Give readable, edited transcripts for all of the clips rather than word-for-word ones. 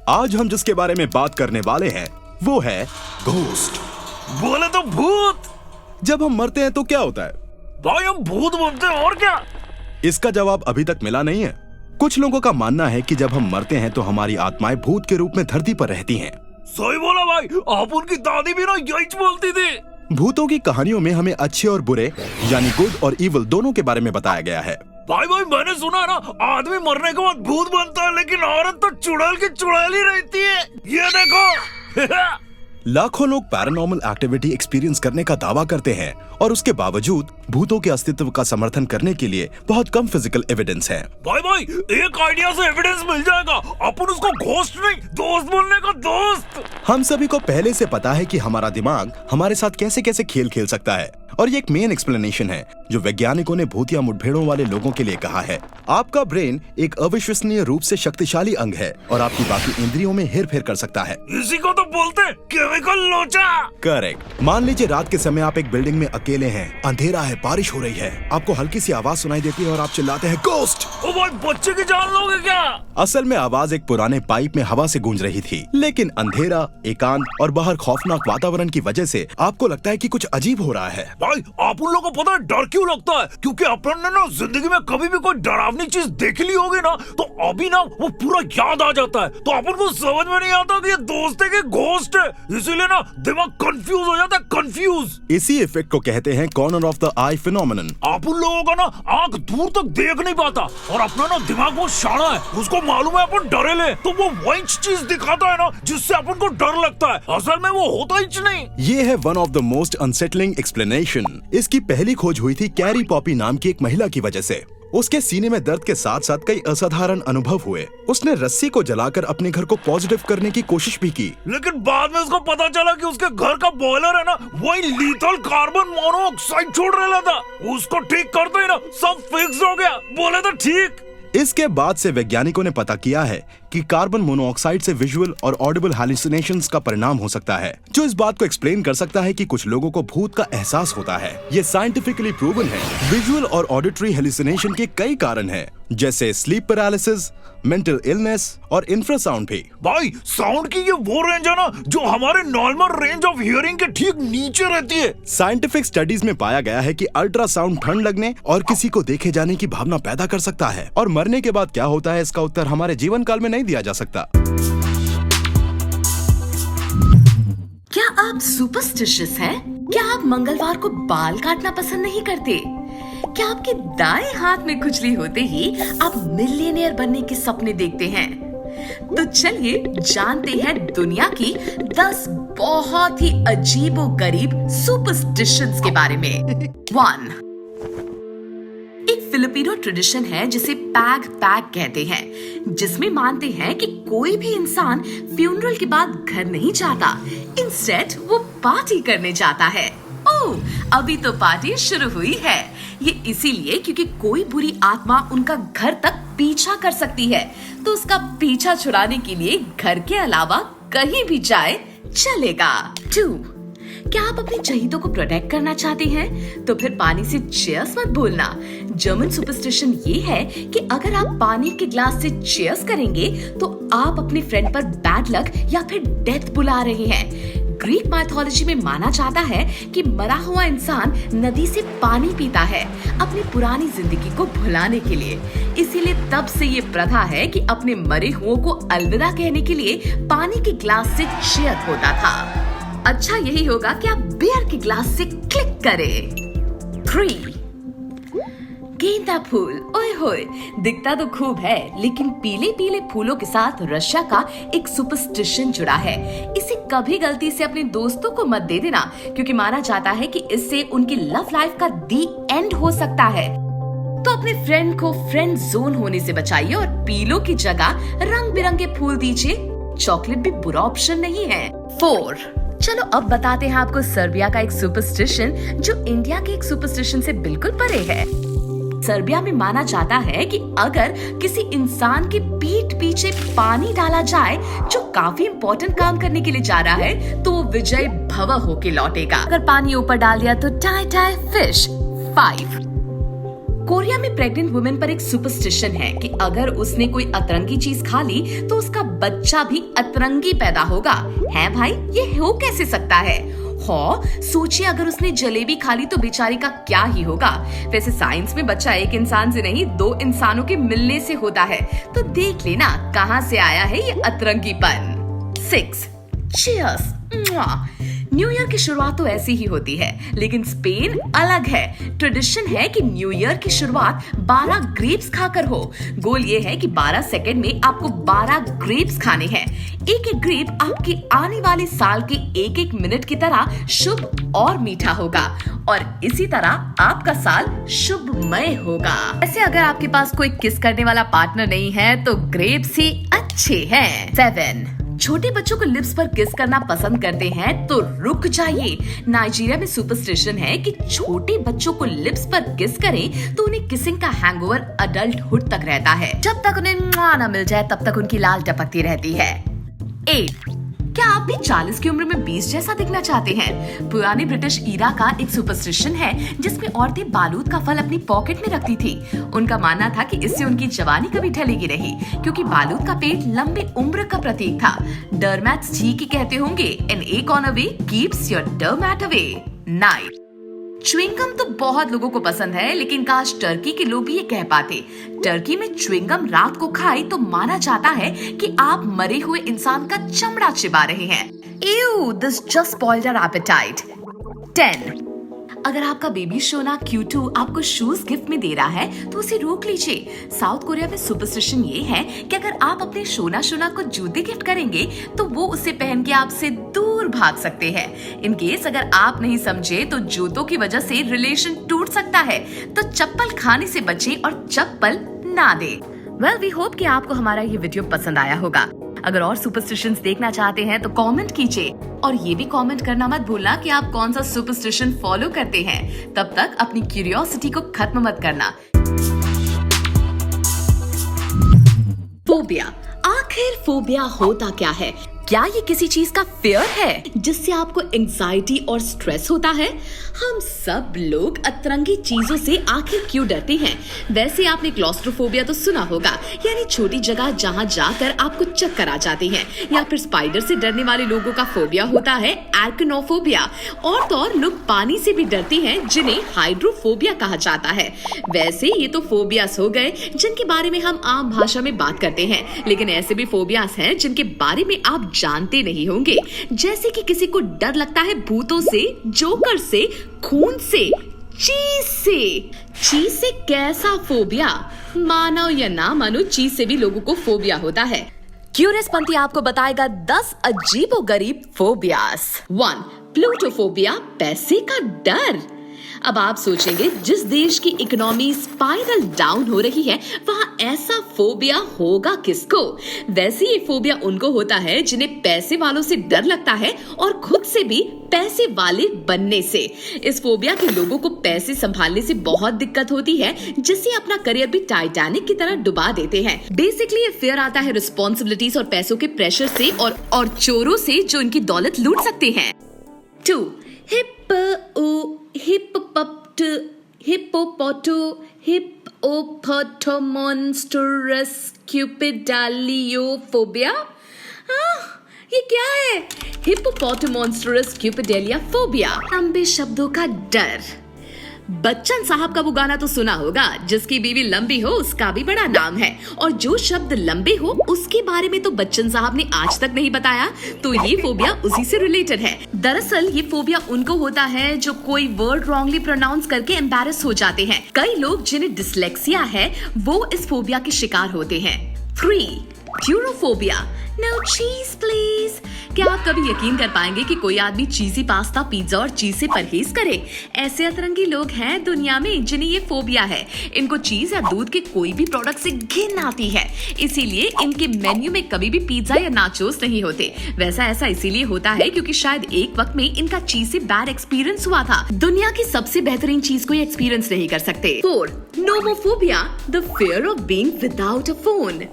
आज हम जिसके बारे में बात करने वाले हैं वो है घोस्ट। बोले तो भूत। जब हम मरते हैं तो क्या होता है? भाई हम भूत बनते हैं और क्या? इसका जवाब अभी तक मिला नहीं है। कुछ लोगों का मानना है कि जब हम मरते हैं तो हमारी आत्माएं भूत के रूप में धरती पर रहती हैं। सही बोला भाई, आप उनकी दादी भी ना यही बोलती थी। भूतों की कहानियों में हमें अच्छे और बुरे यानी गुड और इविल दोनों के बारे में बताया गया है। भाई मैंने सुना है ना, आदमी मरने के बाद भूत बनता है लेकिन औरत तो चुड़ैल की चुड़ैल ही रहती है। ये देखो। लाखों लोग पैरानॉर्मल एक्टिविटी एक्सपीरियंस करने का दावा करते हैं और उसके बावजूद भूतों के अस्तित्व का समर्थन करने के लिए बहुत कम फिजिकल एविडेंस है। भाई एक आइडिया से एविडेंस मिल जाएगा। अपन उसको घोस्ट नहीं, दोस्त बोलने का दोस्त। हम सभी को पहले से पता है कि हमारा दिमाग हमारे साथ कैसे कैसे खेल खेल सकता है और ये एक मेन एक्सप्लेनेशन है जो वैज्ञानिकों ने भूतिया मुठभेड़ों वाले लोगों के लिए कहा है। आपका ब्रेन एक अविश्वसनीय रूप से शक्तिशाली अंग है और आपकी बाकी इंद्रियों में हेरफेर कर सकता है। इसी को तो बोलते हैं केमिकल लोचा। करेक्ट। मान लीजिए रात के समय आप एक बिल्डिंग में अकेले हैं, अंधेरा है, बारिश हो रही है, आपको हल्की सी आवाज सुनाई देती है और आप चिल्लाते हैं गोस्ट। ओ भाई बच्चे की जान लोगे क्या? असल में आवाज एक पुराने पाइप में हवा से गूंज रही थी, लेकिन अंधेरा, एकांत और बाहर खौफनाक वातावरण की वजह से आपको लगता है कि कुछ अजीब हो रहा है। भाई आप उन लोगों को पता है डर क्यों लगता है? क्योंकि अपन ने ना जिंदगी में कभी भी कोई डरावनी चीज देख ली होगी ना तो अभी ना वो पूरा याद आ जाता है, तो अपन को समझ में नहीं आता कि ये दोस्त है कि घोस्ट है, इसीलिए ना दिमाग कंफ्यूज हो जाता है। कंफ्यूज इसी इफेक्ट को कहते हैं corner of the I phenomenon. आप उन लोगों का ना आंख दूर तक देख नहीं पाता और अपना ना दिमाग बहुत शाना है, उसको मालूम है अपन डरेले तो वो वही चीज दिखाता है ना जिससे अपन को डर लगता है, असल में वो होता ही नहीं। ये है one of the most unsettling explanation. इसकी पहली खोज हुई थी कैरी पॉपी नाम की एक महिला की वजह से। उसके सीने में दर्द के साथ साथ कई असाधारण अनुभव हुए। उसने रस्सी को जलाकर अपने घर को पॉजिटिव करने की कोशिश भी की, लेकिन बाद में उसको पता चला कि उसके घर का बॉयलर है ना वही लीथल कार्बन मोनोऑक्साइड छोड़ रहा था। उसको ठीक करते ही ना सब फिक्स हो गया। बोले तो ठीक। इसके बाद से वैज्ञानिकों ने पता किया है कि कार्बन मोनोऑक्साइड से विजुअल और ऑडिबल हैलुसिनेशंस का परिणाम हो सकता है, जो इस बात को एक्सप्लेन कर सकता है कि कुछ लोगों को भूत का एहसास होता है। ये साइंटिफिकली प्रूवन है। विजुअल और ऑडिटरी हैलुसिनेशन के कई कारण हैं, जैसे स्लीप पैरालिसिस, मेंटल इलनेस और इंफ्रासाउंड भी। भाई साउंड की ये वो रेंज है ना जो हमारे नॉर्मल रेंज ऑफ हियरिंग के ठीक नीचे रहती है। साइंटिफिक स्टडीज में पाया गया है कि अल्ट्रासाउंड ठंड लगने और किसी को देखे जाने की भावना पैदा कर सकता है, और मरने के बाद क्या होता है इसका उत्तर हमारे जीवन काल में नहीं दिया जा सकता। क्या आप सुपरस्टिशियस हैं? क्या आप मंगलवार को बाल काटना पसंद नहीं करते? क्या आपके दाएं हाथ में खुजली होते ही आप मिलियनेयर बनने के सपने देखते हैं? तो चलिए जानते हैं दुनिया की 10 बहुत ही अजीबोगरीब सुपरस्टिशंस के बारे में। 1. एक फिलिपिनो ट्रेडिशन है जिसे पैग पैग कहते हैं, जिसमें मानते हैं कि कोई भी इंसान फ्यूनरल के बाद घर नहीं जाता, इंस्टेड वो पार्टी करने जाता है। ओह, अभी तो पार्टी शुरू हुई है। ये इसीलिए क्योंकि कोई बुरी आत्मा उनका घर तक पीछा कर सकती है, तो उसका पीछा छुड़ाने के लिए घर के अलावा कहीं भी जाए चलेगा। 2. क्या आप अपने चहीतों को प्रोटेक्ट करना चाहते हैं? तो फिर पानी से चीयर्स मत बोलना। जर्मन सुपरस्टिशन ये है कि अगर आप पानी के ग्लास से चीयर्स करेंगे तो आप अपने फ्रेंड पर बैड लक या फिर डेथ बुला रहे हैं। ग्रीक माइथोलॉजी में माना जाता है कि मरा हुआ इंसान नदी से पानी पीता है अपनी पुरानी जिंदगी को भुलाने के लिए। इसीलिए तब से ये प्रथा है कि अपने मरे हुओं को अलविदा कहने के लिए पानी के ग्लास से चीयर होता था। अच्छा यही होगा कि आप बियर के ग्लास से क्लिक करें। 3. गेंदा फूल। ओए होए, दिखता तो खूब है, लेकिन पीले पीले फूलों के साथ रशिया का एक सुपरस्टिशन जुड़ा है। इसे कभी गलती से अपने दोस्तों को मत दे देना, क्योंकि माना जाता है कि इससे उनकी लव लाइफ का दी एंड हो सकता है। तो अपने फ्रेंड को फ्रेंड जोन होने से बचाइए और पीलों की जगह रंग बिरंगे फूल दीजिए। चॉकलेट भी बुरा ऑप्शन नहीं है। 4. चलो अब बताते हैं आपको सर्बिया का एक सुपरस्टिशन जो इंडिया के एक सुपरस्टिशन से बिल्कुल परे है। सर्बिया में माना जाता है कि अगर किसी इंसान के पीठ पीछे पानी डाला जाए जो काफी इम्पोर्टेंट काम करने के लिए जा रहा है, तो वो विजय भव होके लौटेगा। अगर पानी ऊपर डाल दिया तो टाई टाई फिश। 5. कोरिया में प्रेग्नेंट वुमेन पर एक सुपरस्टिशन है कि अगर उसने कोई अतरंगी चीज खा ली तो उसका बच्चा भी अतरंगी पैदा होगा। है भाई, ये हो कैसे सकता है? सोचिए अगर उसने जलेबी खा ली तो बेचारी का क्या ही होगा। वैसे साइंस में बच्चा एक इंसान से नहीं 2 इंसानों के मिलने से होता है, तो देख लेना कहां से आया है ये अतरंगीपन। 6. Cheers! न्यू ईयर की शुरुआत तो ऐसी ही होती है, लेकिन स्पेन अलग है। ट्रेडिशन है कि न्यू ईयर की शुरुआत 12 ग्रेप्स खाकर हो। गोल ये है कि 12 सेकंड में आपको 12 ग्रेप्स खाने हैं। एक एक ग्रेप आपके आने वाले साल के एक एक मिनट की तरह शुभ और मीठा होगा, और इसी तरह आपका साल शुभमय होगा। ऐसे अगर आपके पास कोई किस करने वाला पार्टनर नहीं है तो ग्रेप्स ही अच्छे हैं। 7. छोटे बच्चों को लिप्स पर किस करना पसंद करते हैं तो रुक जाइए। नाइजीरिया में सुपरस्टिशन है कि छोटे बच्चों को लिप्स पर किस करें तो उन्हें किसिंग का हैंगओवर अडल्टहुड तक रहता है। जब तक उन्हें ना मिल जाए तब तक उनकी लाल टपकती रहती है। 8. क्या आप भी 40 की उम्र में 20 जैसा दिखना चाहते हैं? पुराने ब्रिटिश ईरा का एक सुपरस्टिशन है जिसमें औरतें बालूद का फल अपनी पॉकेट में रखती थी। उनका मानना था कि इससे उनकी जवानी कभी ढलेगी नहीं, क्योंकि बालूद का पेट लंबे उम्र का प्रतीक था। डरमैट्स ठीक ही कहते होंगे, एन एक on a way keeps your dermat away. 9. Chewing gum तो बहुत लोगों को पसंद है, लेकिन काश टर्की के लोग भी ये कह पाते। टर्की में च्युइंगम रात को खाए तो माना जाता है कि आप मरे हुए इंसान का चमड़ा चिबा रहे हैं। Ew, this just spoiled our appetite. 10. अगर आपका बेबी सोना Q2 आपको शूज गिफ्ट में दे रहा है तो उसे रोक लीजिए। साउथ कोरिया में सुपरस्टिशन ये है कि अगर आप अपने सोना को जूते गिफ्ट करेंगे तो वो उसे पहन के आपसे दूर भाग सकते हैं। इन केस अगर आप नहीं समझे तो जूतों की वजह से रिलेशन टूट सकता है, तो चप्पल खाने से बचें और चप्पल ना दे। वेल, वी होप कि आपको हमारा ये वीडियो पसंद आया होगा। अगर और सुपरस्टिशंस देखना चाहते हैं तो कमेंट कीजिए, और ये भी कमेंट करना मत भूलना कि आप कौन सा सुपरस्टिशन फॉलो करते हैं। तब तक अपनी क्यूरियोसिटी को खत्म मत करना। फोबिया। आखिर फोबिया होता क्या है? क्या ये किसी चीज का फियर है जिससे आपको एंजाइटी और स्ट्रेस होता है? हम सब लोग अतरंगी चीजों से आखिर क्यों डरते हैं? वैसे आपने क्लॉस्ट्रोफोबिया तो सुना होगा, यानी छोटी जगह जहां जाकर आपको चक्कर आ जाते हैं। या फिर स्पाइडर से डरने वाले लोगों का फोबिया होता है आर्कनोफोबिया। और तो और लोग पानी से भी डरते हैं, जिन्हें हाइड्रोफोबिया कहा जाता है। वैसे ये तो फोबियास हो गए जिनके बारे में हम आम भाषा में बात करते हैं, लेकिन ऐसे भी फोबियास हैं जिनके बारे में आप जानते नहीं होंगे। जैसे कि किसी को डर लगता है भूतों से, जोकर से, खून से, चीज से। चीज से कैसा फोबिया? मानो या ना मानो, चीज से भी लोगों को फोबिया होता है। क्यूरियस पंथी आपको बताएगा 10 अजीबोगरीब फोबियास। 1. प्लूटोफोबिया, पैसे का डर। अब आप सोचेंगे, जिस देश की इकोनॉमी स्पाइरल डाउन हो रही है वहाँ ऐसा फोबिया होगा किसको? वैसे ये फोबिया उनको होता है जिन्हें पैसे वालों से डर लगता है, और खुद से भी पैसे वाले बनने से। इस फोबिया के लोगों को पैसे संभालने से बहुत दिक्कत होती है, जिससे अपना करियर भी टाइटैनिक की तरह डुबा देते हैं। बेसिकली ये फियर आता है रिस्पॉन्सिबिलिटीज और पैसों के प्रेशर से, और चोरों से जो इनकी दौलत लूट सकते हैं। 2. हिप्पोपोटोमॉन्स्टरस क्यूपिडालियोफोबिया। ये क्या है? हिप्पोपोटोमॉन्स्टरस क्यूपिडेलिया फोबिया, लंबे शब्दों का डर। बच्चन साहब का वो गाना तो सुना होगा, जिसकी बीवी लंबी हो उसका भी बड़ा नाम है, और जो शब्द लंबे हो उसके बारे में तो बच्चन साहब ने आज तक नहीं बताया, तो ये फोबिया उसी से रिलेटेड है। दरअसल ये फोबिया उनको होता है जो कोई वर्ड रॉन्गली प्रोनाउंस करके एम्बैरेस हो जाते हैं। कई लोग जिन्हें डिसलेक्सिया है वो इस फोबिया के शिकार होते हैं। 3. ट्यूरोफोबिया, नो चीज प्लीज। क्या आप कभी यकीन कर पाएंगे कि कोई आदमी चीजी पास्ता, पिज्जा और चीज से परहेज करे? ऐसे अतरंगी लोग हैं दुनिया में जिन्हें ये फोबिया है। इनको चीज या दूध के कोई भी प्रोडक्ट से घिन आती है, इसीलिए इनके मेन्यू में कभी भी पिज्जा या नाचोस नहीं होते। वैसा ऐसा इसीलिए होता है क्योंकि शायद एक वक्त में इनका चीज से बैड एक्सपीरियंस हुआ था। दुनिया की सबसे बेहतरीन चीज को एक्सपीरियंस नहीं कर सकते। 4. Nomophobia, the fear of being without a phone.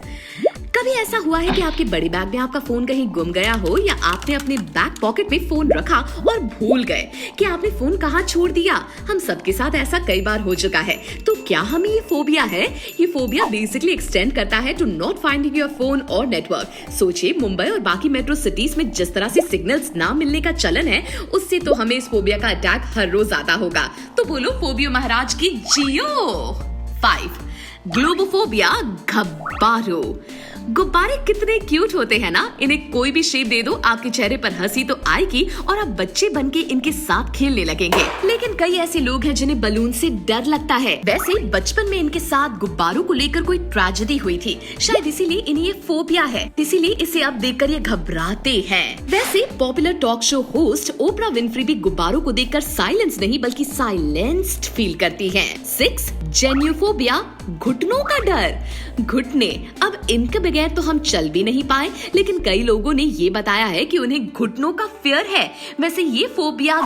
कभी ऐसा हुआ है कि आपके बड़े बैग में आपका फोन कहीं गुम गया हो या आपने अपने बैक पॉकेट में फोन रखा और भूल गए कि आपने फोन कहाँ छोड़ दिया? हम सबके साथ ऐसा कई बार हो चुका है। तो क्या हमें ये फोबिया है? ये फोबिया बेसिकली एक्सटेंड करता है to not finding your phone और नेटवर्क। सोचिए, मुंबई और बाकी मेट्रो सिटीज में जिस तरह से सिग्नल्स ना मिलने का चलन है, उससे तो हमें इस फोबिया का अटैक हर रोज आता होगा। तो बोलो फोबियो महाराज की जियो। 5. ग्लोबोफोबिया, घब्बारो। गुब्बारे कितने क्यूट होते हैं ना। इन्हें कोई भी शेप दे दो, आपके चेहरे पर हंसी तो आएगी और आप बच्चे बन के इनके साथ खेलने लगेंगे। लेकिन कई ऐसे लोग हैं जिन्हें बलून से डर लगता है। वैसे बचपन में इनके साथ गुब्बारों को लेकर कोई ट्रेजेडी हुई थी, शायद इसीलिए इन्हें ये फोबिया है, इसीलिए इसे अब देखकर ये घबराते हैं। वैसे पॉपुलर टॉक शो होस्ट ओपरा विनफ्री भी गुब्बारों को देखकर साइलेंस नहीं बल्कि साइलेंस्ड फील करती हैं। 6. जेन्यूफोबिया, घुटनों का डर। घुटने, अब इनके बगैर तो हम चल भी नहीं पाए, लेकिन कई लोगों ने ये बताया है कि उन्हें घुटनों का फियर है। वैसे ये फोबिया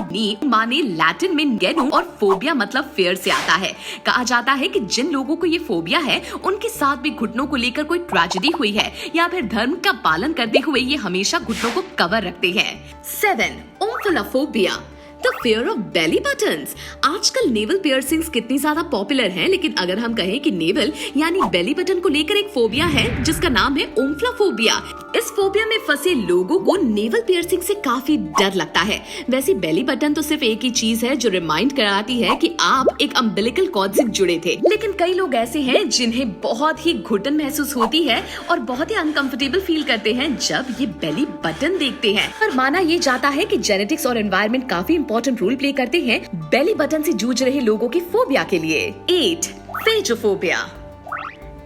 माने लैटिन में गेनु और फोबिया मतलब फियर से आता है। कहा जाता है कि जिन लोगों को ये फोबिया है उनके साथ भी घुटनों को लेकर कोई ट्रेजेडी हुई है या फिर धर्म का पालन करते हुए ये हमेशा घुटनों को कवर रखते हैं। 7. Omphalophobia, the fear of belly buttons. आजकल नेवल पियर्सिंग्स कितनी ज्यादा पॉपुलर हैं, लेकिन अगर हम कहें कि नेवल यानी बेली बटन को लेकर एक फोबिया है जिसका नाम है ओम्फालोफोबिया। इस फोबिया में फंसे लोगों को नेवल पियर्सिंग से काफी डर लगता है। वैसे बेली बटन तो सिर्फ एक ही चीज है जो रिमाइंड कराती है कि आप एक अम्बिलिकल कॉर्ड से जुड़े थे, लेकिन कई लोग ऐसे हैं जिन्हें बहुत ही घुटन महसूस होती है और बहुत ही अनकंफर्टेबल फील करते हैं जब ये बेली बटन देखते हैं। और माना ये जाता है कि जेनेटिक्स और एनवायरनमेंट काफी इंपॉर्टेंट रोल प्ले करते हैं बेली बटन से जूझ रहे लोगों की फोबिया के लिए। 8. फेजोफोबिया,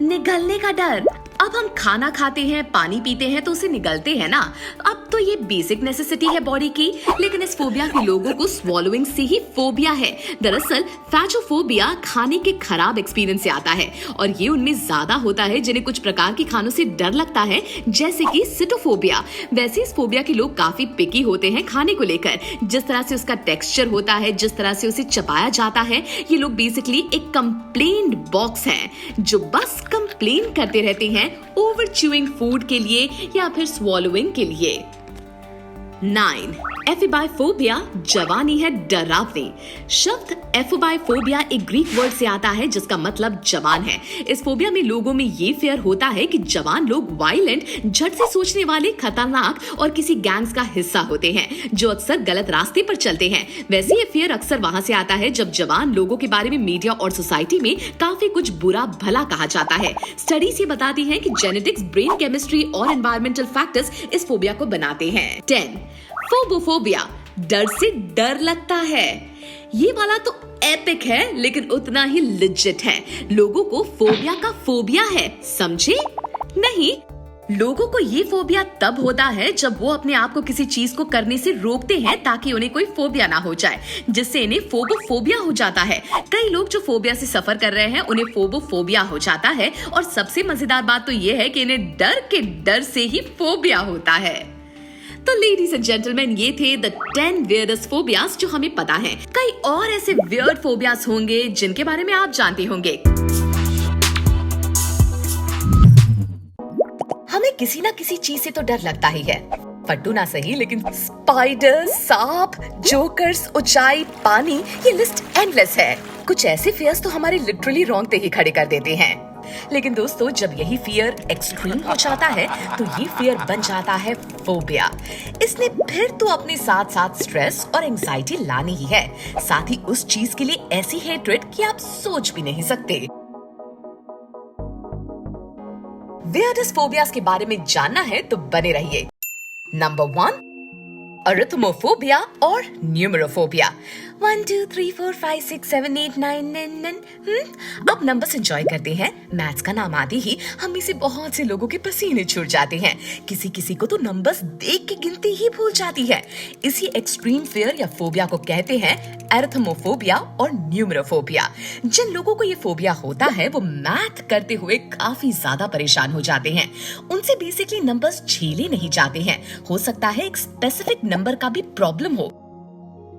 निगलने का डर। अब हम खाना खाते हैं, पानी पीते हैं तो उसे निगलते हैं ना। अब तो ये बेसिक नेसेसिटी है बॉडी की, लेकिन इस फोबिया के लोगों को स्वॉलोइंग से ही फोबिया है। दरअसल फैजोफोबिया खाने के खराब एक्सपीरियंस से आता है और ये उनमें ज्यादा होता है जिन्हें कुछ प्रकार के खानों से डर लगता है, जैसे कि सिटोफोबिया। वैसे इस फोबिया के लोग काफी पिकी होते हैं खाने को लेकर। जिस तरह से उसका टेक्सचर होता है, जिस तरह से उसे चबाया जाता है, ये लोग बेसिकली एक कंप्लेंट बॉक्स है जो बस कंप्लेन करते रहते हैं ओवर च्यूइंग फूड के लिए या फिर स्वॉलोइंग के लिए। 9. एफिबाइफोबिया, जवानी है डरावनी। शब्द एफिबाइफोबिया एक ग्रीक वर्ड से आता है जिसका मतलब जवान है। इस फोबिया में लोगों में ये फियर होता है कि जवान लोग वायलेंट, झट से सोचने वाले, खतरनाक और किसी गैंग्स का हिस्सा होते हैं जो अक्सर गलत रास्ते पर चलते हैं। वैसे ये फियर अक्सर वहाँ से आता है जब जवान लोगों के बारे में मीडिया और सोसाइटी में काफी कुछ बुरा भला कहा जाता है। स्टडीज ये बताती हैं कि जेनेटिक्स, ब्रेन केमिस्ट्री और एनवायरमेंटल फैक्टर्स इस फोबिया को बनाते हैं। 10. फोबोफोबिया, डर से डर लगता है। ये वाला तो एपिक है लेकिन उतना ही लिजिट है। लोगों को फोबिया का फोबिया है, समझे? नहीं, लोगों को ये फोबिया तब होता है जब वो अपने आप को किसी चीज को करने से रोकते हैं ताकि उन्हें कोई फोबिया ना हो जाए, जिससे इन्हें फोबोफोबिया हो जाता है। कई लोग जो फोबिया से सफर कर रहे हैं उन्हें फोबोफोबिया हो जाता है और सबसे मजेदार बात तो ये है कि इन्हें डर के डर से ही फोबिया होता है। तो लेडीज एंड जेंटलमैन, ये थे द 10 weirdest phobias जो हमें पता है। कई और ऐसे weird phobias होंगे जिनके बारे में आप जानते होंगे। हमें किसी ना किसी चीज से तो डर लगता ही है, फट्टू ना सही लेकिन स्पाइडर, सांप, जोकर्स, ऊंचाई, पानी, ये लिस्ट एंडलेस है। कुछ ऐसे फियर्स तो हमारे लिटरली रोंगटे ही खड़े कर देते हैं। लेकिन दोस्तों, जब यही फियर एक्सट्रीम हो जाता है तो ये फियर बन जाता है फोबिया। इसने फिर तो अपने साथ साथ स्ट्रेस और एंजाइटी लानी ही है, साथ ही उस चीज के लिए ऐसी हेट्रेड कि आप सोच भी नहीं सकते। वियर्डेस्ट फोबियास के बारे में जानना है तो बने रहिए। नंबर 1, अरिथमोफोबिया और न्यूमेरोफोबिया। 1 2 3 4 5 6 7 8 9 9। अब नंबर्स एंजॉय करते हैं। मैथ्स का नाम आते ही हम में से बहुत से लोगों के पसीने छूट जाते हैं। किसी किसी को तो नंबर्स देख के गिनती ही भूल जाती है। इसी एक्सट्रीम फियर या फोबिया को कहते हैं अरिथमोफोबिया और न्यूमेरोफोबिया। जिन लोगों को ये फोबिया होता है वो मैथ करते हुए काफी ज्यादा परेशान हो जाते हैं। उनसे बेसिकली नंबर्स झेले नहीं जाते हैं। हो सकता है एक स्पेसिफिक नंबर का भी प्रॉब्लम हो।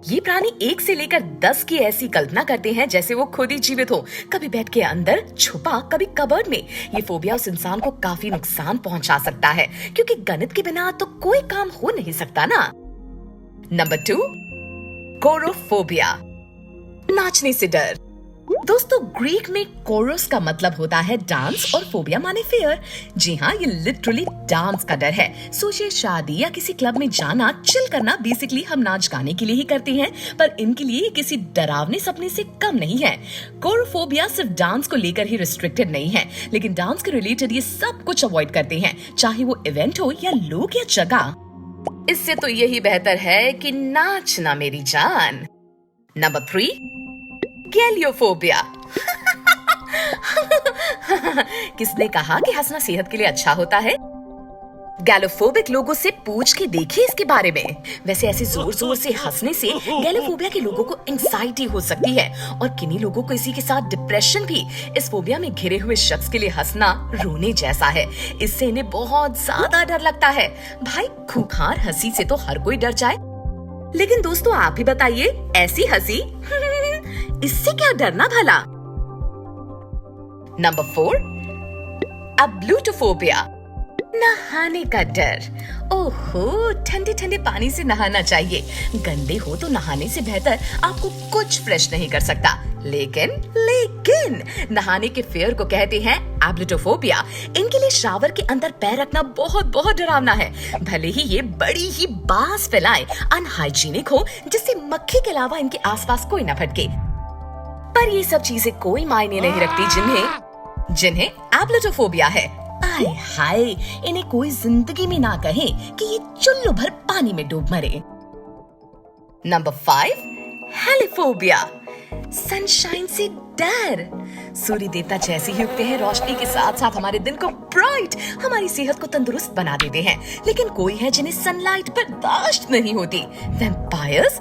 ये प्राणी 1 से लेकर 10 की ऐसी कल्पना करते हैं जैसे वो खुद ही जीवित हो, कभी बेड के अंदर छुपा, कभी कबर्ड में। ये फोबिया उस इंसान को काफी नुकसान पहुंचा सकता है, क्योंकि गणित के बिना तो कोई काम हो नहीं सकता ना। नंबर 2, कोरोफोबिया, नाचने से डर। दोस्तों, ग्रीक में कोरोस का मतलब होता है डांस और फोबिया माने फियर। जी हाँ, ये लिटरली डांस का डर है। सोचिए, शादी या किसी क्लब में जाना, चिल करना, बेसिकली हम नाच गाने के लिए ही करते हैं, पर इनके लिए किसी डरावने सपने से कम नहीं है। कोरोफोबिया सिर्फ डांस को लेकर ही रिस्ट्रिक्टेड नहीं है, लेकिन डांस के रिलेटेड ये सब कुछ अवॉइड करते हैं, चाहे वो इवेंट हो या लोग या जगह। इससे तो यही बेहतर है कि नाचना मेरी जान। नंबर 3, गैलियोफोबिया। किसने कहा कि हंसना सेहत के लिए अच्छा होता है? गैलोफोबिक लोगों से पूछ के देखिए इसके बारे में। वैसे ऐसे जोर जोर से हंसने से गैलोफोबिया के लोगों को एंजाइटी हो सकती है, और किन्हीं लोगों को इसी के साथ डिप्रेशन भी। इस फोबिया में घिरे हुए शख्स के लिए हंसना रोने जैसा है। इससे इन्हें बहुत ज्यादा डर लगता है। भाई, खूंखार हंसी से तो हर कोई डर जाए, लेकिन दोस्तों आप ही बताइए, ऐसी हंसी इससे क्या डरना भला। नंबर 4, अब्लूटोफोबिया, नहाने का डर। ओहो, ठंडे ठंडे पानी से नहाना चाहिए। गंदे हो तो नहाने से बेहतर आपको कुछ फ्रेश नहीं कर सकता। लेकिन नहाने के फेयर को कहते हैं एब्लुटोफोबिया। इनके लिए शावर के अंदर पैर रखना बहुत बहुत डरावना है। भले ही ये बड़ी ही बास फैलाए, अनहाइजीनिक हो, जिससे मक्खी के अलावा इनके आसपास कोई न भटके, पर ये सब चीजें कोई मायने नहीं रखती जिन्हें एब्लुटोफोबिया है। आय हाय, इन्हें कोई जिंदगी में ना कहे कि ये चुल्लू भर पानी में डूब मरे। नंबर 5, हेलिफोबिया, सनशाइन से डर। सूर्य देवता जैसे ही उगते हैं, रोशनी के साथ साथ हमारे दिन को ब्राइट, हमारी सेहत को तंदुरुस्त बना देते हैं, लेकिन कोई है जिन्हें सनलाइट बर्दाश्त नहीं होती। वैम्पायर्स।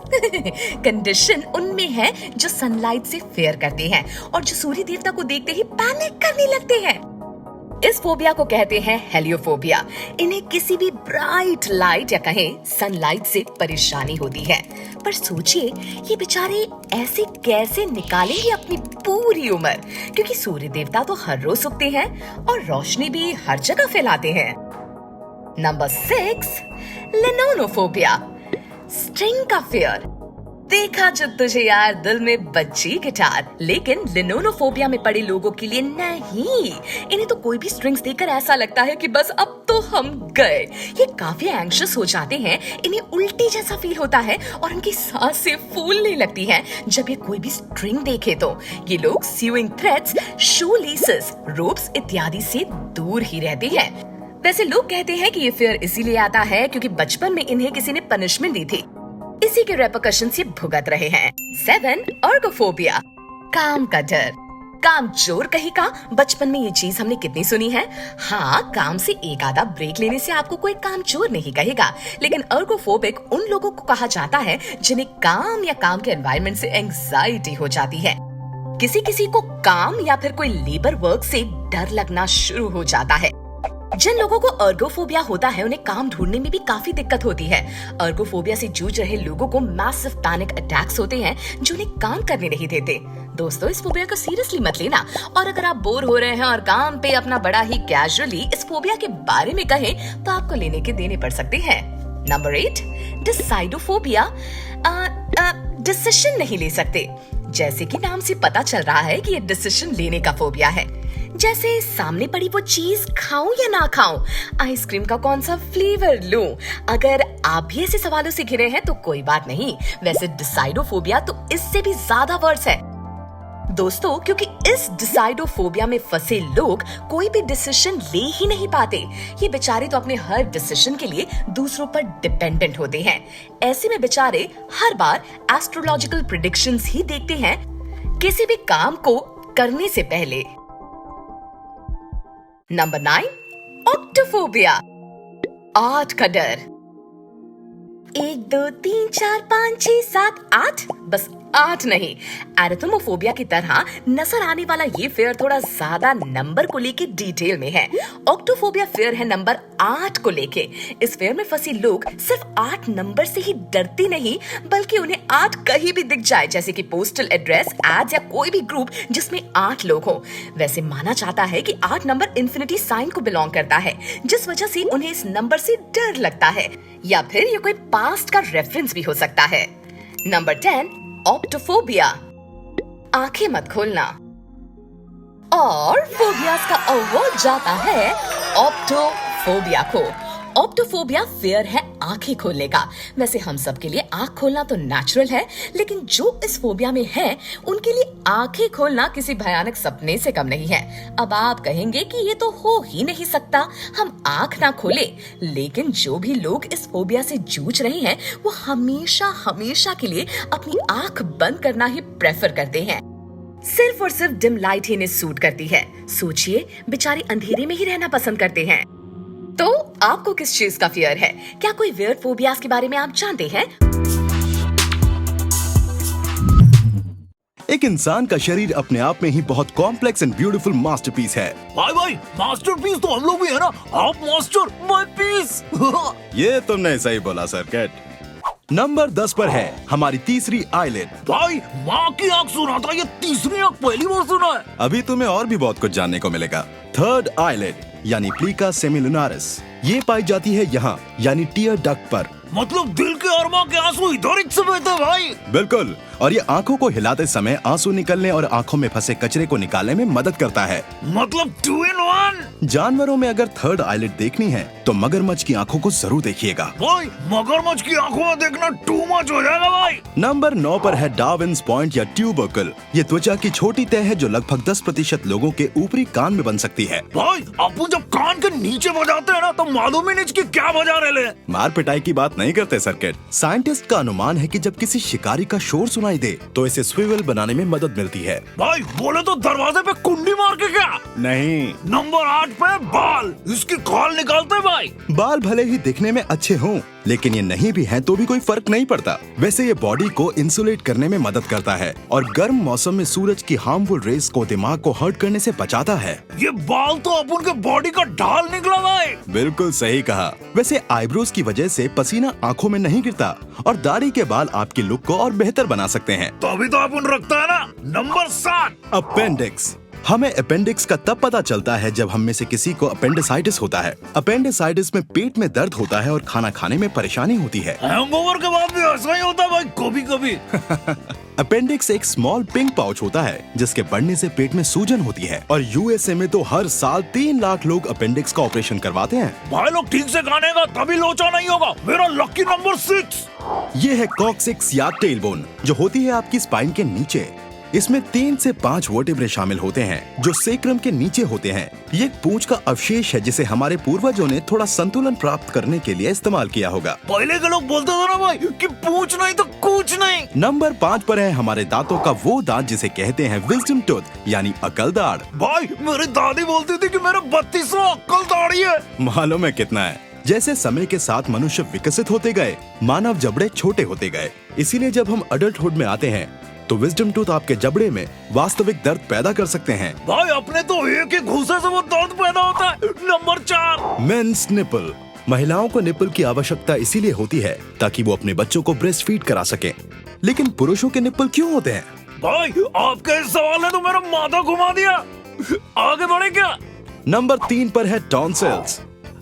कंडीशन उनमें है जो सनलाइट से फेयर करते हैं और जो सूर्य देवता को देखते ही पैनिक करने लगते हैं। इस फोबिया को कहते हैं हेलियोफोबिया। इन्हें किसी भी ब्राइट लाइट या कहें सनलाइट से परेशानी होती है। पर सोचिए, ये बेचारे ऐसे कैसे निकालेंगे अपनी पूरी उम्र, क्योंकि सूर्य देवता तो हर रोज उगते हैं और रोशनी भी हर जगह फैलाते हैं। नंबर 6, लिनोनोफोबिया, स्ट्रिंग का फियर। देखा जो तुझे यार, दिल में बच्ची गिटार। लेकिन लिनोनोफोबिया में पड़े लोगों के लिए नहीं। इन्हें तो कोई भी स्ट्रिंग्स देखकर ऐसा लगता है कि बस अब तो हम गए। ये काफी एंग्शियस हो जाते हैं, इन्हें उल्टी जैसा फील होता है और उनकी सांसें फूलने लगती हैं जब ये कोई भी स्ट्रिंग देखे तो। ये लोग sewing threads, shoe laces, ropes इत्यादि से दूर ही रहते हैं। वैसे लोग कहते हैं कि ये फियर इसीलिए आता है क्योंकि बचपन में इन्हें किसी ने पनिशमेंट दी थी, इसी के रेपरकशन से भुगत रहे हैं। 7, अर्गोफोबिया, काम का डर। काम चोर कहीं का। बचपन में ये चीज हमने कितनी सुनी है। हाँ, काम से एक आधा ब्रेक लेने से आपको कोई काम चोर नहीं कहेगा, लेकिन अर्गोफोबिक उन लोगों को कहा जाता है जिन्हें काम या काम के एनवायरनमेंट से एंजाइटी हो जाती है। किसी किसी को काम या फिर कोई लेबर वर्क से डर लगना शुरू हो जाता है। जिन लोगों को अर्गोफोबिया होता है उन्हें काम ढूंढने में भी काफी दिक्कत होती है। अर्गोफोबिया से जूझ रहे लोगों को मैसिव पैनिक अटैक्स होते हैं जो उन्हें काम करने नहीं देते। दोस्तों, इस फोबिया को सीरियसली मत लेना, और अगर आप बोर हो रहे हैं और काम पे अपना बड़ा ही कैजुअली इस फोबिया के बारे में कहें तो आपको लेने के देने पड़ सकते हैं। नंबर 8, डिसाइडोफोबिया, डिसीजन नहीं ले सकते। जैसे कि नाम से पता चल रहा है कि ये डिसीजन लेने का फोबिया है। जैसे सामने पड़ी वो चीज खाऊं या ना खाऊं, आइसक्रीम का कौन सा फ्लेवर लूं। अगर आप भी ऐसे सवालों से घिरे हैं तो कोई बात नहीं, वैसे डिसाइडोफोबिया तो इससे भी ज्यादा वर्स है दोस्तों, क्योंकि इस डिसाइडोफोबिया में फंसे लोग कोई भी डिसीजन ले ही नहीं पाते। ये बेचारे तो अपने हर डिसीजन के लिए दूसरों पर डिपेंडेंट होते हैं। ऐसे में बेचारे हर बार एस्ट्रोलॉजिकल प्रेडिक्शंस ही देखते हैं किसी भी काम को करने से पहले। नंबर 9, ऑक्टोफोबिया, 8 का डर। 1 2 3 4 5 6 7 8, बस 8 नहीं। एरिथ्रोफोबिया की तरह नजर आने वाला ये फेयर थोड़ा ज्यादा नंबर को लेके डिटेल में है। ऑक्टोफोबिया फेयर है नंबर 8 को लेके। इस फेयर में फंसे लोग सिर्फ 8 नंबर से ही डरते नहीं, बल्कि उन्हें 8 कहीं भी दिख जाए, जैसे कि पोस्टल एड्रेस, एड्स या कोई भी ग्रुप जिसमें 8 लोग हो। वैसे माना जाता है कि 8 नंबर इन्फिनिटी साइन को बिलोंग करता है, जिस वजह से उन्हें इस नंबर से डर लगता है, या फिर ये कोई पास्ट का रेफरेंस भी हो सकता है। नंबर 10, ऑप्टोफोबिया, आंखें मत खोलना। और फोबियास का अवार्ड जाता है ऑप्टोफोबिया को। ऑप्टोफोबिया फेयर है आंखें खोलने का। वैसे हम सब के लिए आंख खोलना तो नेचुरल है, लेकिन जो इस फोबिया में है उनके लिए आंखें खोलना किसी भयानक सपने से कम नहीं है। अब आप कहेंगे कि ये तो हो ही नहीं सकता, हम आंख ना खोले, लेकिन जो भी लोग इस फोबिया से जूझ रहे हैं वो हमेशा हमेशा के लिए अपनी आंख बंद करना ही प्रेफर करते हैं। सिर्फ और सिर्फ डिम लाइट ही इन्हें सूट करती है। सोचिए, बेचारे अंधेरे में ही रहना पसंद करते हैं। तो आपको किस चीज का फियर है? क्या कोई वियर्ड फोबियास के बारे में आप जानते हैं? एक इंसान का शरीर अपने आप में ही बहुत कॉम्प्लेक्स एंड ब्यूटीफुल मास्टरपीस है। भाई मास्टरपीस तो हम लोग भी है ना। आप मास्टर, मैं पीस। ये तुमने सही बोला सर्किट। नंबर 10 पर है हमारी तीसरी आईलिड। भाई माँ की आंख सुना था, ये तीसरी आंख पहली बार सुना है। अभी तुम्हें और भी बहुत कुछ जानने को मिलेगा। थर्ड आईलिड यानी प्लीका सेमिलुनारिस, ये पाई जाती है यहाँ यानी टीयर डक्ट पर। मतलब दिल के और माँ के आंसू इधर ही से बहते हैं भाई। बिल्कुल, और ये आंखों को हिलाते समय आंसू निकलने और आंखों में फंसे कचरे को निकालने में मदद करता है। मतलब 2 in 1। जानवरों में अगर थर्ड आईलिड देखनी है तो मगरमच्छ की आंखों को जरूर देखिएगा। भाई मगरमच्छ की आंखों में देखना टू मच हो जाएगा भाई। नंबर 9 पर है डार्विन्स पॉइंट या ट्यूबरकल। ये त्वचा की छोटी तह है जो लगभग 10% लोगों के ऊपरी कान में बन सकती है। भाई अपन जब कान के नीचे बजाते हैं ना तो मालूम ही नहीं कि क्या बजा रहे हैं। मार पिटाई की बात नहीं करते सर्किट। साइंटिस्ट का अनुमान है कि जब किसी शिकारी का शोर सुनाई दे तो इसे स्विवेल बनाने में मदद मिलती है। भाई बोले तो दरवाजे पे कुंडी मार के क्या? नहीं। नंबर 8 पे बाल, इसकी खाल निकालते हैं भाई। बाल भले ही दिखने में अच्छे हों, लेकिन ये नहीं भी हैं तो भी कोई फर्क नहीं पड़ता। वैसे ये बॉडी को इंसुलेट करने में मदद करता है और गर्म मौसम में सूरज की हार्मफुल रेस को दिमाग को हर्ट करने से बचाता है। ये बाल तो अपन के बॉडी का ढाल निकला भाई। बिल्कुल सही कहा। वैसे आईब्रोज की वजह से पसीना आंखों में नहीं गिरता और दाढ़ी के बाल आपकी लुक को और बेहतर बना सकते हैं। तो अभी तो अपन रखता है ना नंबर 7, अपेंडिक्स। हमें अपेंडिक्स का तब पता चलता है जब हम में से किसी को अपेंडिसाइटिस होता है। अपेंडिसाइटिस में पेट में दर्द होता है और खाना खाने में परेशानी होती है। हैंगओवर के बाद भी ऐसा ही होता है भाई कभी कभी। अपेंडिक्स एक स्मॉल पिंक पाउच होता है जिसके बढ़ने से पेट में सूजन होती है और यूएसए में तो हर साल 3 लाख लोग अपेंडिक्स का ऑपरेशन करवाते हैं। भाई लोग ठीक से खाने का तभी लोचा नहीं होगा। मेरा लकी नंबर 6। ये है कॉक्सिक्स या टेलबोन, जो होती है आपकी स्पाइन के नीचे। इसमें 3 से 5 वर्टेब्रे शामिल होते हैं जो सेक्रम के नीचे होते हैं। ये एक पूंछ का अवशेष है जिसे हमारे पूर्वजों ने थोड़ा संतुलन प्राप्त करने के लिए इस्तेमाल किया होगा। पहले के लोग बोलते थे ना भाई कि पूंछ नहीं तो कुछ नहीं। नंबर 5 पर है हमारे दांतों का वो दांत जिसे कहते हैं विजडम टूथ यानी अकल दाढ़। भाई मेरी दादी बोलती थी कि मेरा 32वां अक्ल दाढ़ी है। मालूम है कितना है? जैसे समय के साथ मनुष्य विकसित होते गए, मानव जबड़े छोटे होते गए। इसीलिए जब हम अडल्टहुड में आते हैं तो विजडम टूथ आपके जबड़े में वास्तविक दर्द पैदा कर सकते हैं। भाई अपने तो एक ही घूसे से वो दर्द पैदा होता है। Number 4, men's nipple. महिलाओं को निपल की आवश्यकता इसीलिए होती है ताकि वो अपने बच्चों को ब्रेस्ट फीड करा सके। लेकिन पुरुषों के निपल क्यों होते हैं? भाई आपके इस सवाल ने तो मेरा माथा घुमा दिया। आगे बढ़े क्या? नंबर 3 पर है टॉन्सिल्स।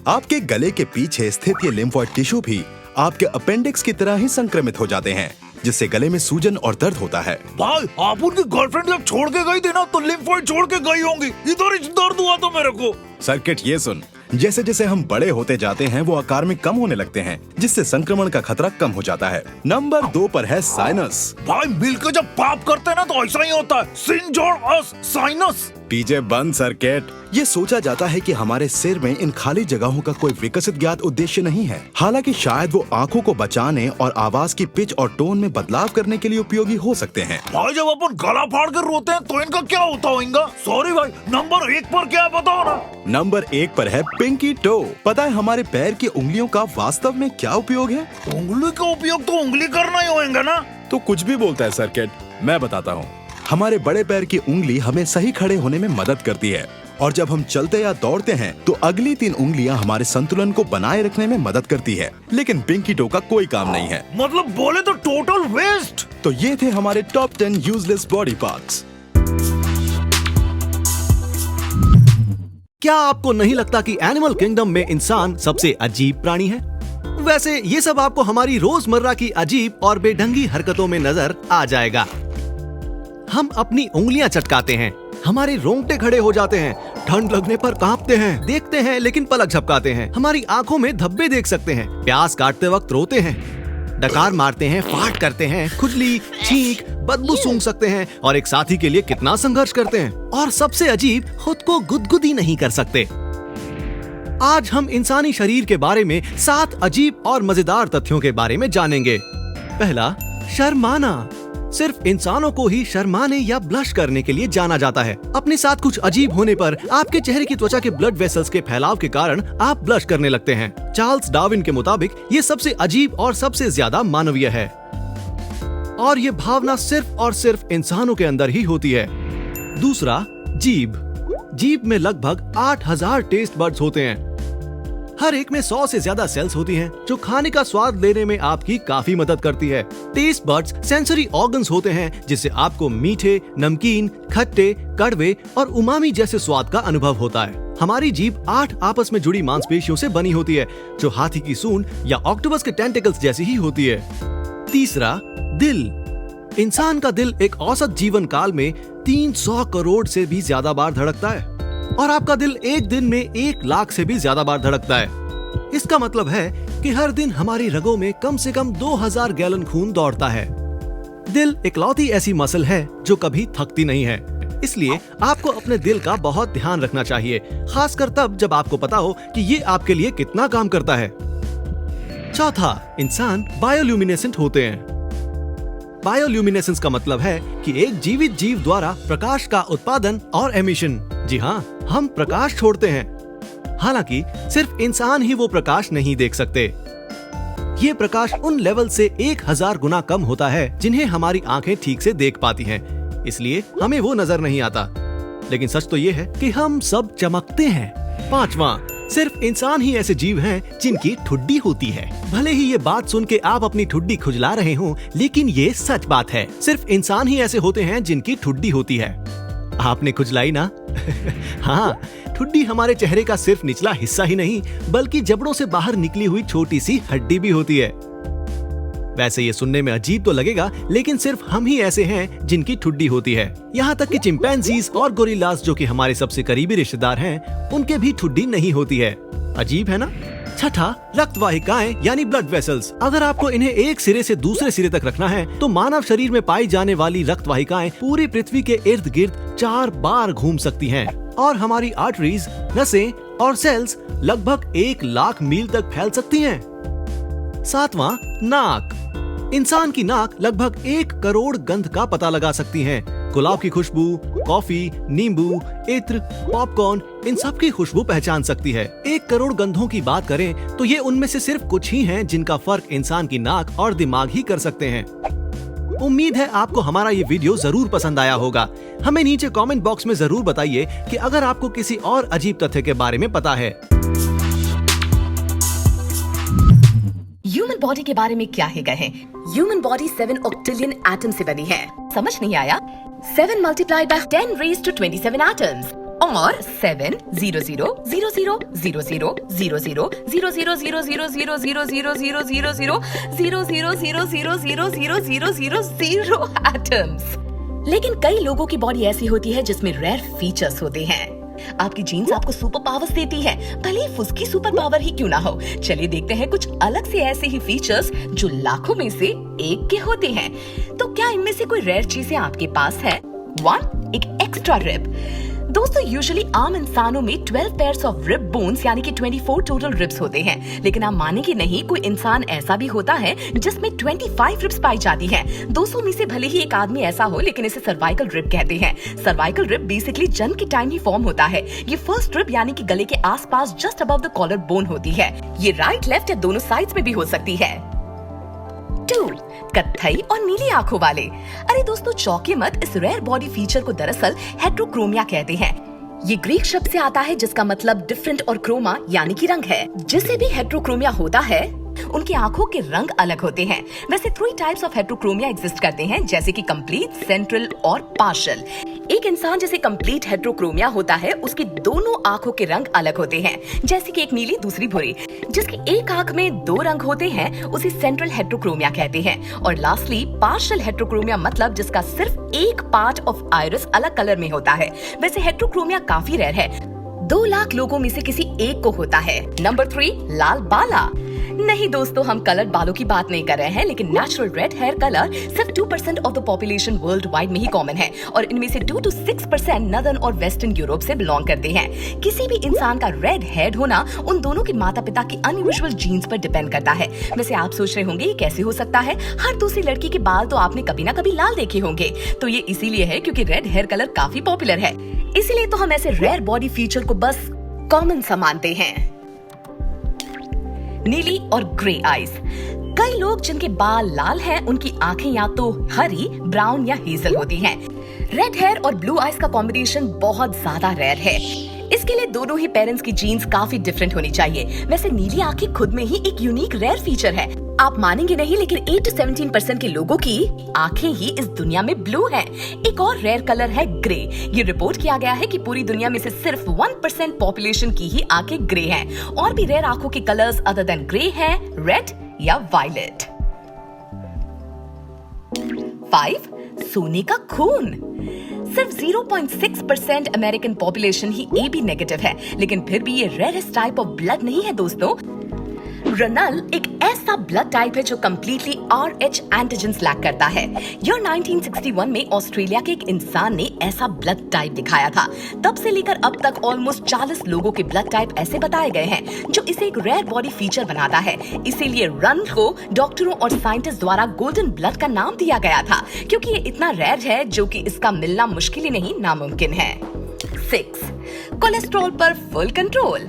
आपके गले के पीछे स्थित ये लिम्फोइड टिश्यू भी आपके अपेंडिक्स की तरह ही संक्रमित हो जाते हैं, जिससे गले में सूजन और दर्द होता है। भाई आप उनकी गर्लफ्रेंड जब छोड़ के गई थी ना तो लिम्फोइड छोड़ के गई होंगी। इधर ही दर्द हुआ तो मेरे को। सर्किट ये सुन, जैसे जैसे हम बड़े होते जाते हैं वो आकार में कम होने लगते हैं, जिससे संक्रमण का खतरा कम हो जाता है। नंबर 2 पर है साइनस। भाई मिलकर जब पाप करते हैं ना तो ऐसा ही होता है। सिन जोड़ अस साइनस। पीछे बंद सर्किट। ये सोचा जाता है कि हमारे सिर में इन खाली जगहों का कोई विकसित ज्ञात उद्देश्य नहीं है। हालांकि शायद वो आंखों को बचाने और आवाज की पिच और टोन में बदलाव करने के लिए उपयोगी हो सकते हैं। भाई जब अपन गला फाड़ कर रोते हैं तो इनका क्या होता होगा? सॉरी भाई, नंबर 1 पर क्या बताओ ना। नंबर 1 पर है पिंकी टो। पता है हमारे पैर की उंगलियों का वास्तव में क्या उपयोग है? उंगली का उपयोग तो उंगली करना ही होगा ना। तो कुछ भी बोलता है सर्किट। मैं बताता हूँ। हमारे बड़े पैर की उंगली हमें सही खड़े होने में मदद करती है, और जब हम चलते या दौड़ते हैं तो अगली 3 उंगलियां हमारे संतुलन को बनाए रखने में मदद करती है। लेकिन पिंकी टो का कोई काम नहीं है। मतलब बोले तो टोटल वेस्ट। तो ये थे हमारे टॉप 10 यूजलेस बॉडी पार्ट्स। क्या आपको नहीं लगता कि एनिमल किंगडम में इंसान सबसे अजीब प्राणी है? वैसे ये सब आपको हमारी रोजमर्रा की अजीब और बेढंगी हरकतों में नजर आ जाएगा। हम अपनी उंगलियां चटकाते हैं, हमारे रोंगटे खड़े हो जाते हैं, ठंड लगने पर कांपते हैं, देखते हैं लेकिन पलक झपकाते हैं, हमारी आंखों में धब्बे देख सकते हैं, प्याज काटते वक्त रोते हैं, डकार मारते हैं, फाट करते हैं, खुजली, छींक, बदबू सूंघ सकते हैं और एक साथी के लिए कितना संघर्ष करते हैं। और सबसे अजीब, खुद को गुदगुदी नहीं कर सकते। आज हम इंसानी शरीर के बारे में 7 अजीब और मजेदार तथ्यों के बारे में जानेंगे। पहला, शर्माना। सिर्फ इंसानों को ही शर्माने या ब्लश करने के लिए जाना जाता है। अपने साथ कुछ अजीब होने पर आपके चेहरे की त्वचा के ब्लड वेसल्स के फैलाव के कारण आप ब्लश करने लगते हैं। चार्ल्स डार्विन के मुताबिक ये सबसे अजीब और सबसे ज्यादा मानवीय है, और ये भावना सिर्फ और सिर्फ इंसानों के अंदर ही होती है। दूसरा, जीभ। जीभ में लगभग 8000 टेस्ट बर्ड्स होते हैं। हर एक में 100 से ज्यादा सेल्स होती हैं, जो खाने का स्वाद लेने में आपकी काफी मदद करती है। टेस्ट बर्ड्स सेंसरी ऑर्गन्स होते हैं, जिससे आपको मीठे, नमकीन, खट्टे, कड़वे और उमामी जैसे स्वाद का अनुभव होता है। हमारी जीभ 8 आपस में जुड़ी मांसपेशियों से बनी होती है, जो हाथी की सूंड या ऑक्टोपस के टेंटिकल्स जैसी ही होती है। तीसरा, दिल। इंसान का दिल एक औसत जीवन काल में 300 करोड़ से भी ज्यादा बार धड़कता है, और आपका दिल एक दिन में 1 लाख से भी ज्यादा बार धड़कता है। इसका मतलब है कि हर दिन हमारी रगों में कम से कम 2000 गैलन खून दौड़ता है। दिल इकलौती ऐसी मसल है जो कभी थकती नहीं है, इसलिए आपको अपने दिल का बहुत ध्यान रखना चाहिए, खासकर तब जब आपको पता हो कि ये आपके लिए कितना काम करता है। चौथा, इंसान बायोल्यूमिनेसेंट होते हैं। बायोल्यूमिनेसेंस का मतलब है कि एक जीवित जीव द्वारा प्रकाश का उत्पादन और एमिशन। जी हाँ, हम प्रकाश छोड़ते हैं। हालांकि सिर्फ इंसान ही वो प्रकाश नहीं देख सकते। ये प्रकाश उन लेवल से 1000 गुना कम होता है जिन्हें हमारी आंखें ठीक से देख पाती हैं, इसलिए हमें वो नजर नहीं आता। लेकिन सच तो ये है कि हम सब चमकते हैं। पांचवा, सिर्फ इंसान ही ऐसे जीव हैं जिनकी ठुड्डी होती है। भले ही ये बात सुन के आप अपनी ठुड्डी खुजला रहे हो, लेकिन ये सच बात है। सिर्फ इंसान ही ऐसे होते हैं जिनकी ठुड्डी होती है। आपने खुजलाई ना? हाँ, ठुड्डी हमारे चेहरे का सिर्फ निचला हिस्सा ही नहीं, बल्कि जबड़ों से बाहर निकली हुई छोटी सी हड्डी भी होती है। वैसे ये सुनने में अजीब तो लगेगा, लेकिन सिर्फ हम ही ऐसे हैं जिनकी ठुड्डी होती है। यहाँ तक कि चिंपैंजीज और गोरिल्लास, जो कि हमारे सबसे करीबी रिश्तेदार हैं, उनके भी ठुड्डी नहीं होती है। अजीब है ना? छठा, रक्त वाहिकाएं यानी ब्लड वेसल्स। अगर आपको इन्हें एक सिरे से दूसरे सिरे तक रखना है, तो मानव शरीर में पाई जाने वाली रक्त वाहिकाएं पूरी पृथ्वी के इर्द गिर्द 4 बार घूम सकती हैं, और हमारी आर्टरीज, नसें और सेल्स लगभग 1 लाख मील तक फैल सकती हैं। सातवां, नाक। इंसान की नाक लगभग 1 करोड़ गंध का पता लगा सकती है। गुलाब की खुशबू, कॉफी, नींबू, इत्र, पॉपकॉर्न, इन सब की खुशबू पहचान सकती है। 1 करोड़ गंधों की बात करें तो ये उनमें से सिर्फ कुछ ही हैं जिनका फर्क इंसान की नाक और दिमाग ही कर सकते हैं। उम्मीद है आपको हमारा ये वीडियो जरूर पसंद आया होगा। हमें नीचे कमेंट बॉक्स में जरूर बताइए कि अगर आपको किसी और अजीब तथ्य के बारे में पता है। ह्यूमन बॉडी के बारे में क्या ही कहें। ह्यूमन बॉडी 7 ऑक्टिलियन एटम से बनी है। समझ नहीं आया? 7 multiplied by 10 raised to 27 atoms, और 7 0 0 0 0 0 0 0 0 0 0 0 0 0 0 0 0 0 0 0 0 0 0 0 0 एटम्स। लेकिन कई लोगों की बॉडी ऐसी होती है जिसमें रेयर फीचर्स होते हैं। आपकी जीन्स आपको सुपर पावर्स देती है, भले ही उसकी सुपर पावर ही क्यों ना हो। चलिए देखते हैं कुछ अलग से ऐसे ही फीचर्स जो लाखों में से एक के होते हैं। तो क्या इनमें से कोई रेयर चीजें आपके पास है? 1, एक एक्स्ट्रा रिब। दोस्तों, यूजुअली आम इंसानों में 12 पेयर्स ऑफ रिब बोन्स यानी कि 24 टोटल रिब्स होते हैं, लेकिन आप मानेंगे नहीं, कोई इंसान ऐसा भी होता है जिसमें 25 रिब्स पाई जाती हैं। 200 में से भले ही एक आदमी ऐसा हो, लेकिन इसे सर्वाइकल रिब कहते हैं। सर्वाइकल रिब बेसिकली जन्म के टाइम ही फॉर्म होता है। ये फर्स्ट रिब यानी कि गले के आसपास just above the collar bone होती है। ये राइट, लेफ्ट या दोनों साइड्स में भी हो सकती है। 2. कत्थई और नीली आंखों वाले। अरे दोस्तों चौंके मत, इस रेयर बॉडी फीचर को दरअसल हेट्रोक्रोमिया कहते हैं। ये ग्रीक शब्द से आता है जिसका मतलब डिफरेंट और क्रोमा यानी कि रंग है। जिसे भी हेट्रोक्रोमिया होता है उनकी आंखों के रंग अलग होते हैं। वैसे 3 टाइप्स ऑफ हेट्रोक्रोमिया एग्जिस्ट करते हैं, जैसे कि कंप्लीट, सेंट्रल और पार्शियल। एक इंसान जैसे कंप्लीट हेट्रोक्रोमिया होता है उसकी दोनों आंखों के रंग अलग होते हैं, जैसे कि एक नीली दूसरी भूरी। जिसकी एक आंख में 2 रंग होते हैं उसे सेंट्रल हेट्रोक्रोमिया कहते हैं। और लास्टली पार्शियल हेट्रोक्रोमिया मतलब जिसका सिर्फ एक पार्ट ऑफ आइरिस अलग कलर में होता है। वैसे हेट्रोक्रोमिया काफी रेयर है, 2 लाख लोगों में से किसी एक को होता है। नंबर 3, लाल बाला। नहीं दोस्तों, हम कलर्ड बालों की बात नहीं कर रहे हैं, लेकिन नेचुरल रेड हेयर कलर सिर्फ 2% of the population world wide में ही कॉमन है और इनमें से 2 to 6% नदर्न और वेस्टर्न यूरोप से बिलोंग करते हैं। किसी भी इंसान का रेड हेयर होना उन दोनों के माता पिता की अनयूजुअल जीन्स पर डिपेंड करता है। वैसे आप सोच रहे होंगे ये कैसे हो सकता है, हर दूसरी लड़की के बाल तो आपने कभी ना कभी लाल देखे होंगे। तो ये इसीलिए है क्योंकि रेड हेयर कलर काफी पॉपुलर है, इसीलिए तो हम ऐसे रेयर बॉडी फीचर को बस कॉमन सा मानते हैं। नीली और ग्रे आईज। कई लोग जिनके बाल लाल हैं उनकी आंखें या तो हरी, ब्राउन या हेजल होती हैं। रेड हेयर और ब्लू आईज का कॉम्बिनेशन बहुत ज्यादा रेयर है। इसके लिए दोनों ही पेरेंट्स की जीन्स काफी डिफरेंट होनी चाहिए। वैसे नीली आंखें खुद में ही एक यूनिक रेयर फीचर है। आप मानेंगे नहीं, लेकिन 8 to 17% के लोगों की आंखें ही इस दुनिया में ब्लू हैं। एक और रेयर कलर है ग्रे। ये रिपोर्ट किया गया है कि पूरी दुनिया में से सिर्फ 1% पॉपुलेशन की ही आंखें ग्रे हैं। और भी रेयर आंखों के कलर्स अदर देन ग्रे हैं रेड या वायलेट। 5, सोने का खून। सिर्फ 0.6% अमेरिकन पॉपुलेशन ही AB नेगेटिव है, लेकिन फिर भी ये रेयरेस्ट टाइप ऑफ ब्लड नहीं है दोस्तों। रनल एक ऐसा ब्लड टाइप है जो कम्प्लीटली RH एंटीजेंस लैक करता है। ईयर 1961 में ऑस्ट्रेलिया के एक इंसान ने ऐसा ब्लड टाइप दिखाया था। तब से लेकर अब तक ऑलमोस्ट 40 लोगों के ब्लड टाइप ऐसे बताए गए हैं जो इसे एक रेयर बॉडी फीचर बनाता है। इसीलिए रन को डॉक्टरों और साइंटिस्ट द्वारा गोल्डन ब्लड का नाम दिया गया था, क्योंकि ये इतना रेयर है जो कि इसका मिलना मुश्किल ही नहीं नामुमकिन है। 6, कोलेस्ट्रॉल पर फुल कंट्रोल।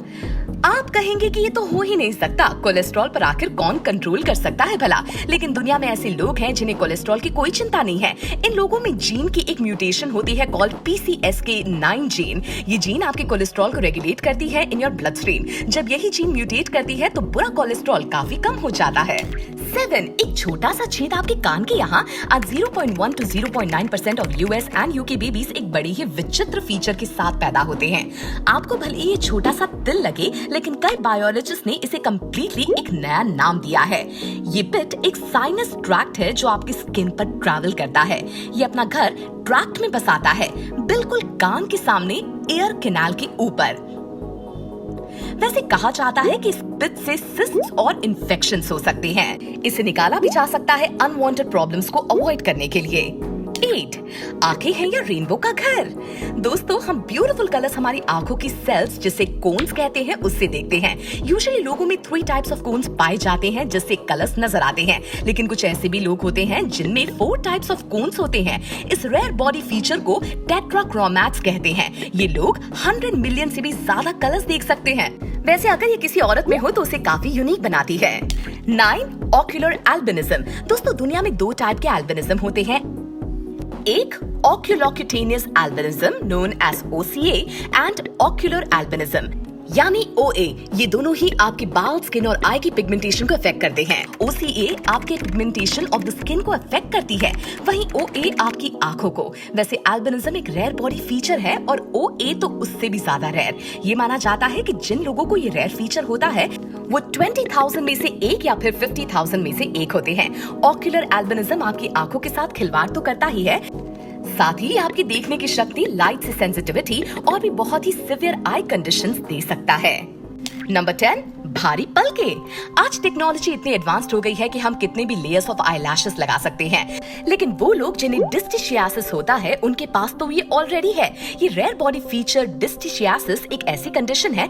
आप कहेंगे कि ये तो हो ही नहीं सकता, कोलेस्ट्रॉल पर आखिर कौन कंट्रोल कर सकता है भला। लेकिन दुनिया में ऐसे लोग हैं जिन्हें कोलेस्ट्रॉल की कोई चिंता नहीं है। इन लोगों में जीन की एक म्यूटेशन होती है कॉल्ड PCSK9 जीन। ये जीन आपके कोलेस्ट्रॉल को रेगुलेट करती है इन योर ब्लड स्ट्रीम। जब यही जीन म्यूटेट करती है तो बुरा कोलेस्ट्रॉल काफी कम हो जाता है। 7, एक छोटा सा छेद आपके कान के यहाँ। आज 0.1 to 0.9% of US and UK babies एक बड़ी ही विचित्र फीचर के साथ पैदा होते हैं। आपको भले ये छोटा सा तिल लगे, लेकिन कई बायोलॉजिस्ट ने इसे कम्प्लीटली एक नया नाम दिया है। ये बिट एक साइनस ट्रैक्ट है जो आपकी स्किन पर ट्रैवल करता है। ये अपना घर ट्रैक्ट में बसाता है, बिल्कुल कान के सामने एयर कैनाल के ऊपर। वैसे कहा जाता है कि इस बिट से सिस्ट्स और इन्फेक्शंस हो सकते हैं। इसे निकाला भी जा सकता है अनवांटेड प्रॉब्लम्स को अवॉइड करने के लिए। 8, आंखें हैं या रेनबो का घर। दोस्तों हम ब्यूटीफुल कलर्स हमारी आंखों की सेल्स जिसे कोन्स कहते हैं उससे देखते हैं। यूजुअली लोगों में 3 टाइप्स ऑफ कोन्स पाए जाते हैं जिससे कलर्स नजर आते हैं, लेकिन कुछ ऐसे भी लोग होते हैं जिनमें 4 टाइप्स ऑफ कोन्स होते हैं। इस रेयर बॉडी फीचर को टेट्राक्रोमैट्स कहते हैं। ये लोग 100 मिलियन से भी ज्यादा कलर्स देख सकते हैं। वैसे अगर ये किसी औरत में हो तो उसे काफी यूनिक बनाती है। 9, ऑक्यूलर एल्बिनिज्म। दोस्तों दुनिया में 2 टाइप के एल्बिनिज्म होते हैं। एक oculocutaneous albinism known as OCA and ocular albinism यानी OA। ये दोनों ही आपके बाल, स्किन और आई की पिगमेंटेशन को अफेक्ट करते हैं। OCA आपके पिगमेंटेशन ऑफ द स्किन को अफेक्ट करती है, वहीं OA आपकी आंखों को। वैसे एल्बिनिज्म एक रेयर बॉडी फीचर है और OA तो उससे भी ज्यादा रेयर। ये माना जाता है कि जिन लोगों को ये रेयर फीचर होता है वो 20,000 में से एक या फिर 50,000 में से एक होते हैं। ऑक्यूलर एल्बिनिज्म आपकी आंखों के साथ खिलवाड़ तो करता ही है, साथ ही आपकी देखने की शक्ति, लाइट से सेंसिटिविटी और भी बहुत ही सिवियर आई कंडीशंस दे सकता है। नंबर 10, भारी पलके। आज टेक्नोलॉजी इतनी एडवांस्ड हो गई है कि हम कितने भी लेयर्स ऑफ आईलैशेस लगा सकते हैं, लेकिन वो लोग जिन्हें डिस्टिशियासिस होता है उनके पास तो ये ऑलरेडी है। ये रेयर बॉडी फीचर डिस्टिशियासिस एक ऐसी कंडीशन है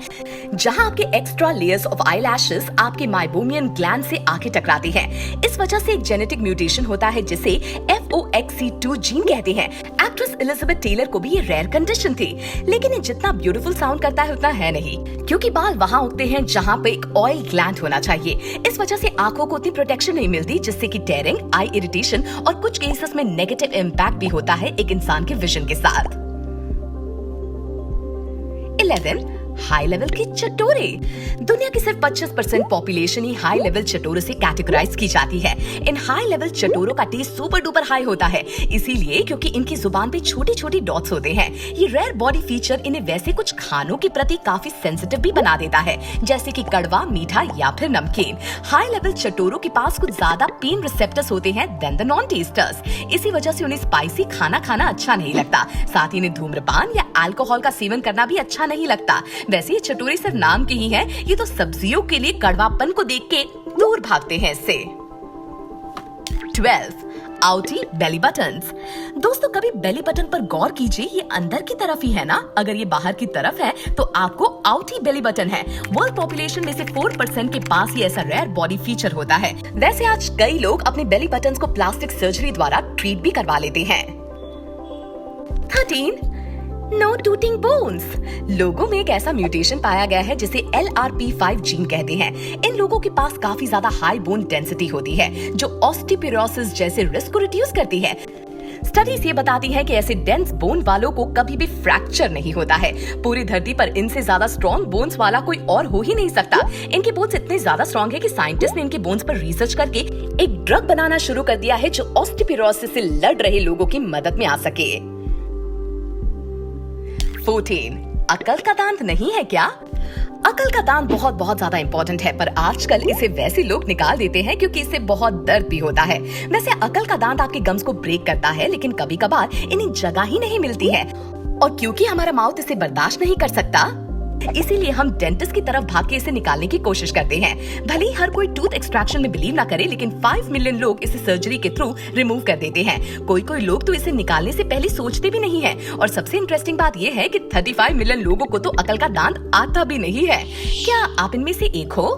जहां आपके एक्स्ट्रा लेयर्स ऑफ आईलैशेस आपके माइबोमियन ग्लैंड से आके टकराती हैं। इस वजह से एक जेनेटिक म्यूटेशन होता है जिसे FOXC2 जीन कहते हैं। एक्ट्रेस एलिजाबेथ टेलर को भी ये रेयर कंडीशन थी, लेकिन ये जितना ब्यूटीफुल साउंड करता है उतना है नहीं, क्योंकि बाल वहां उगते हैं जहां पे एक ऑयल ग्लैंड होना चाहिए। इस वजह से आंखों को उतनी प्रोटेक्शन नहीं मिलती, जिससे कि टेयरिंग, आई इरिटेशन और कुछ केसेस में नेगेटिव इम्पैक्ट भी होता है एक इंसान के विजन के साथ। 11 हाई लेवल के चटोरे। दुनिया की सिर्फ 25% पॉपुलेशन ही हाई लेवल चटोरों से कैटेगराइज की जाती है। इन हाई लेवल चटोरों का टेस्ट सुपर डुपर हाई होता है, इसीलिए क्योंकि इनकी जुबान पे छोटे छोटे डॉट्स होते हैं। ये रेयर बॉडी फीचर इन्हें वैसे कुछ खानों के प्रति काफी सेंसिटिव भी बना देता है, जैसे कि कड़वा, मीठा या फिर नमकीन। हाई लेवल चटोरों के पास कुछ ज्यादा पेन रिसेप्टर्स होते हैं देन द नॉन टेस्टर्स। इसी वजह से उन्हें स्पाइसी खाना खाना अच्छा नहीं लगता। साथ ही इन्हें धूम्रपान या अल्कोहल का सेवन करना भी अच्छा नहीं लगता। वैसे ये चटोरे सिर्फ नाम के ही हैं, ये तो सब्जियों के लिए कड़वापन को देख के दूर भागते हैं इससे। 12 आउटी बेली बटन्स। दोस्तों, कभी बेली बटन पर गौर कीजिए, ये अंदर की तरफ ही है ना। अगर ये बाहर की तरफ है तो आपको आउटी बेली बटन है। वर्ल्ड पॉपुलेशन में से 4% के पास ये ऐसा रेयर बॉडी फीचर होता है। वैसे आज कई लोग अपने बेली बटन्स को प्लास्टिक सर्जरी द्वारा ट्रीट भी करवा लेते हैं। 13 नो टूटिंग बोन्स। लोगों में एक ऐसा म्यूटेशन पाया गया है जिसे LRP5 जीन कहते हैं। इन लोगों के पास काफी ज्यादा हाई बोन डेंसिटी होती है, जो ऑस्टियोपोरोसिस जैसे रिस्क को रिड्यूस करती है। स्टडीज ये बताती है कि ऐसे डेंस बोन वालों को कभी भी फ्रैक्चर नहीं होता है। पूरी धरती पर इनसे ज्यादा स्ट्रॉन्ग बोन्स वाला कोई और हो ही नहीं सकता। इनके बोन्स इतने ज्यादा स्ट्रॉन्ग है कि साइंटिस्ट ने इनके बोन्स पर रिसर्च करके एक ड्रग बनाना शुरू कर दिया है जो ऑस्टियोपोरोसिस से लड़ रहे लोगों की मदद में आ सके। 14 अकल का दांत नहीं है क्या? अकल का दांत बहुत ज्यादा इंपॉर्टेंट है, पर आजकल इसे वैसे लोग निकाल देते हैं क्योंकि इससे बहुत दर्द भी होता है। वैसे अकल का दांत आपके गम्स को ब्रेक करता है, लेकिन कभी कभार इन्हें जगह ही नहीं मिलती है, और क्योंकि हमारा माउथ इसे बर्दाश्त नहीं कर सकता, इसीलिए हम डेंटिस्ट की तरफ भाग के इसे निकालने की कोशिश करते हैं। भले ही हर कोई टूथ एक्सट्रैक्शन में बिलीव ना करे, लेकिन 5 मिलियन लोग इसे सर्जरी के थ्रू रिमूव कर देते हैं। कोई लोग तो इसे निकालने से पहले सोचते भी नहीं है। और सबसे इंटरेस्टिंग बात यह है कि 35 मिलियन लोगों को तो अकल का दांत आता भी नहीं है। क्या आप इनमें से एक हो?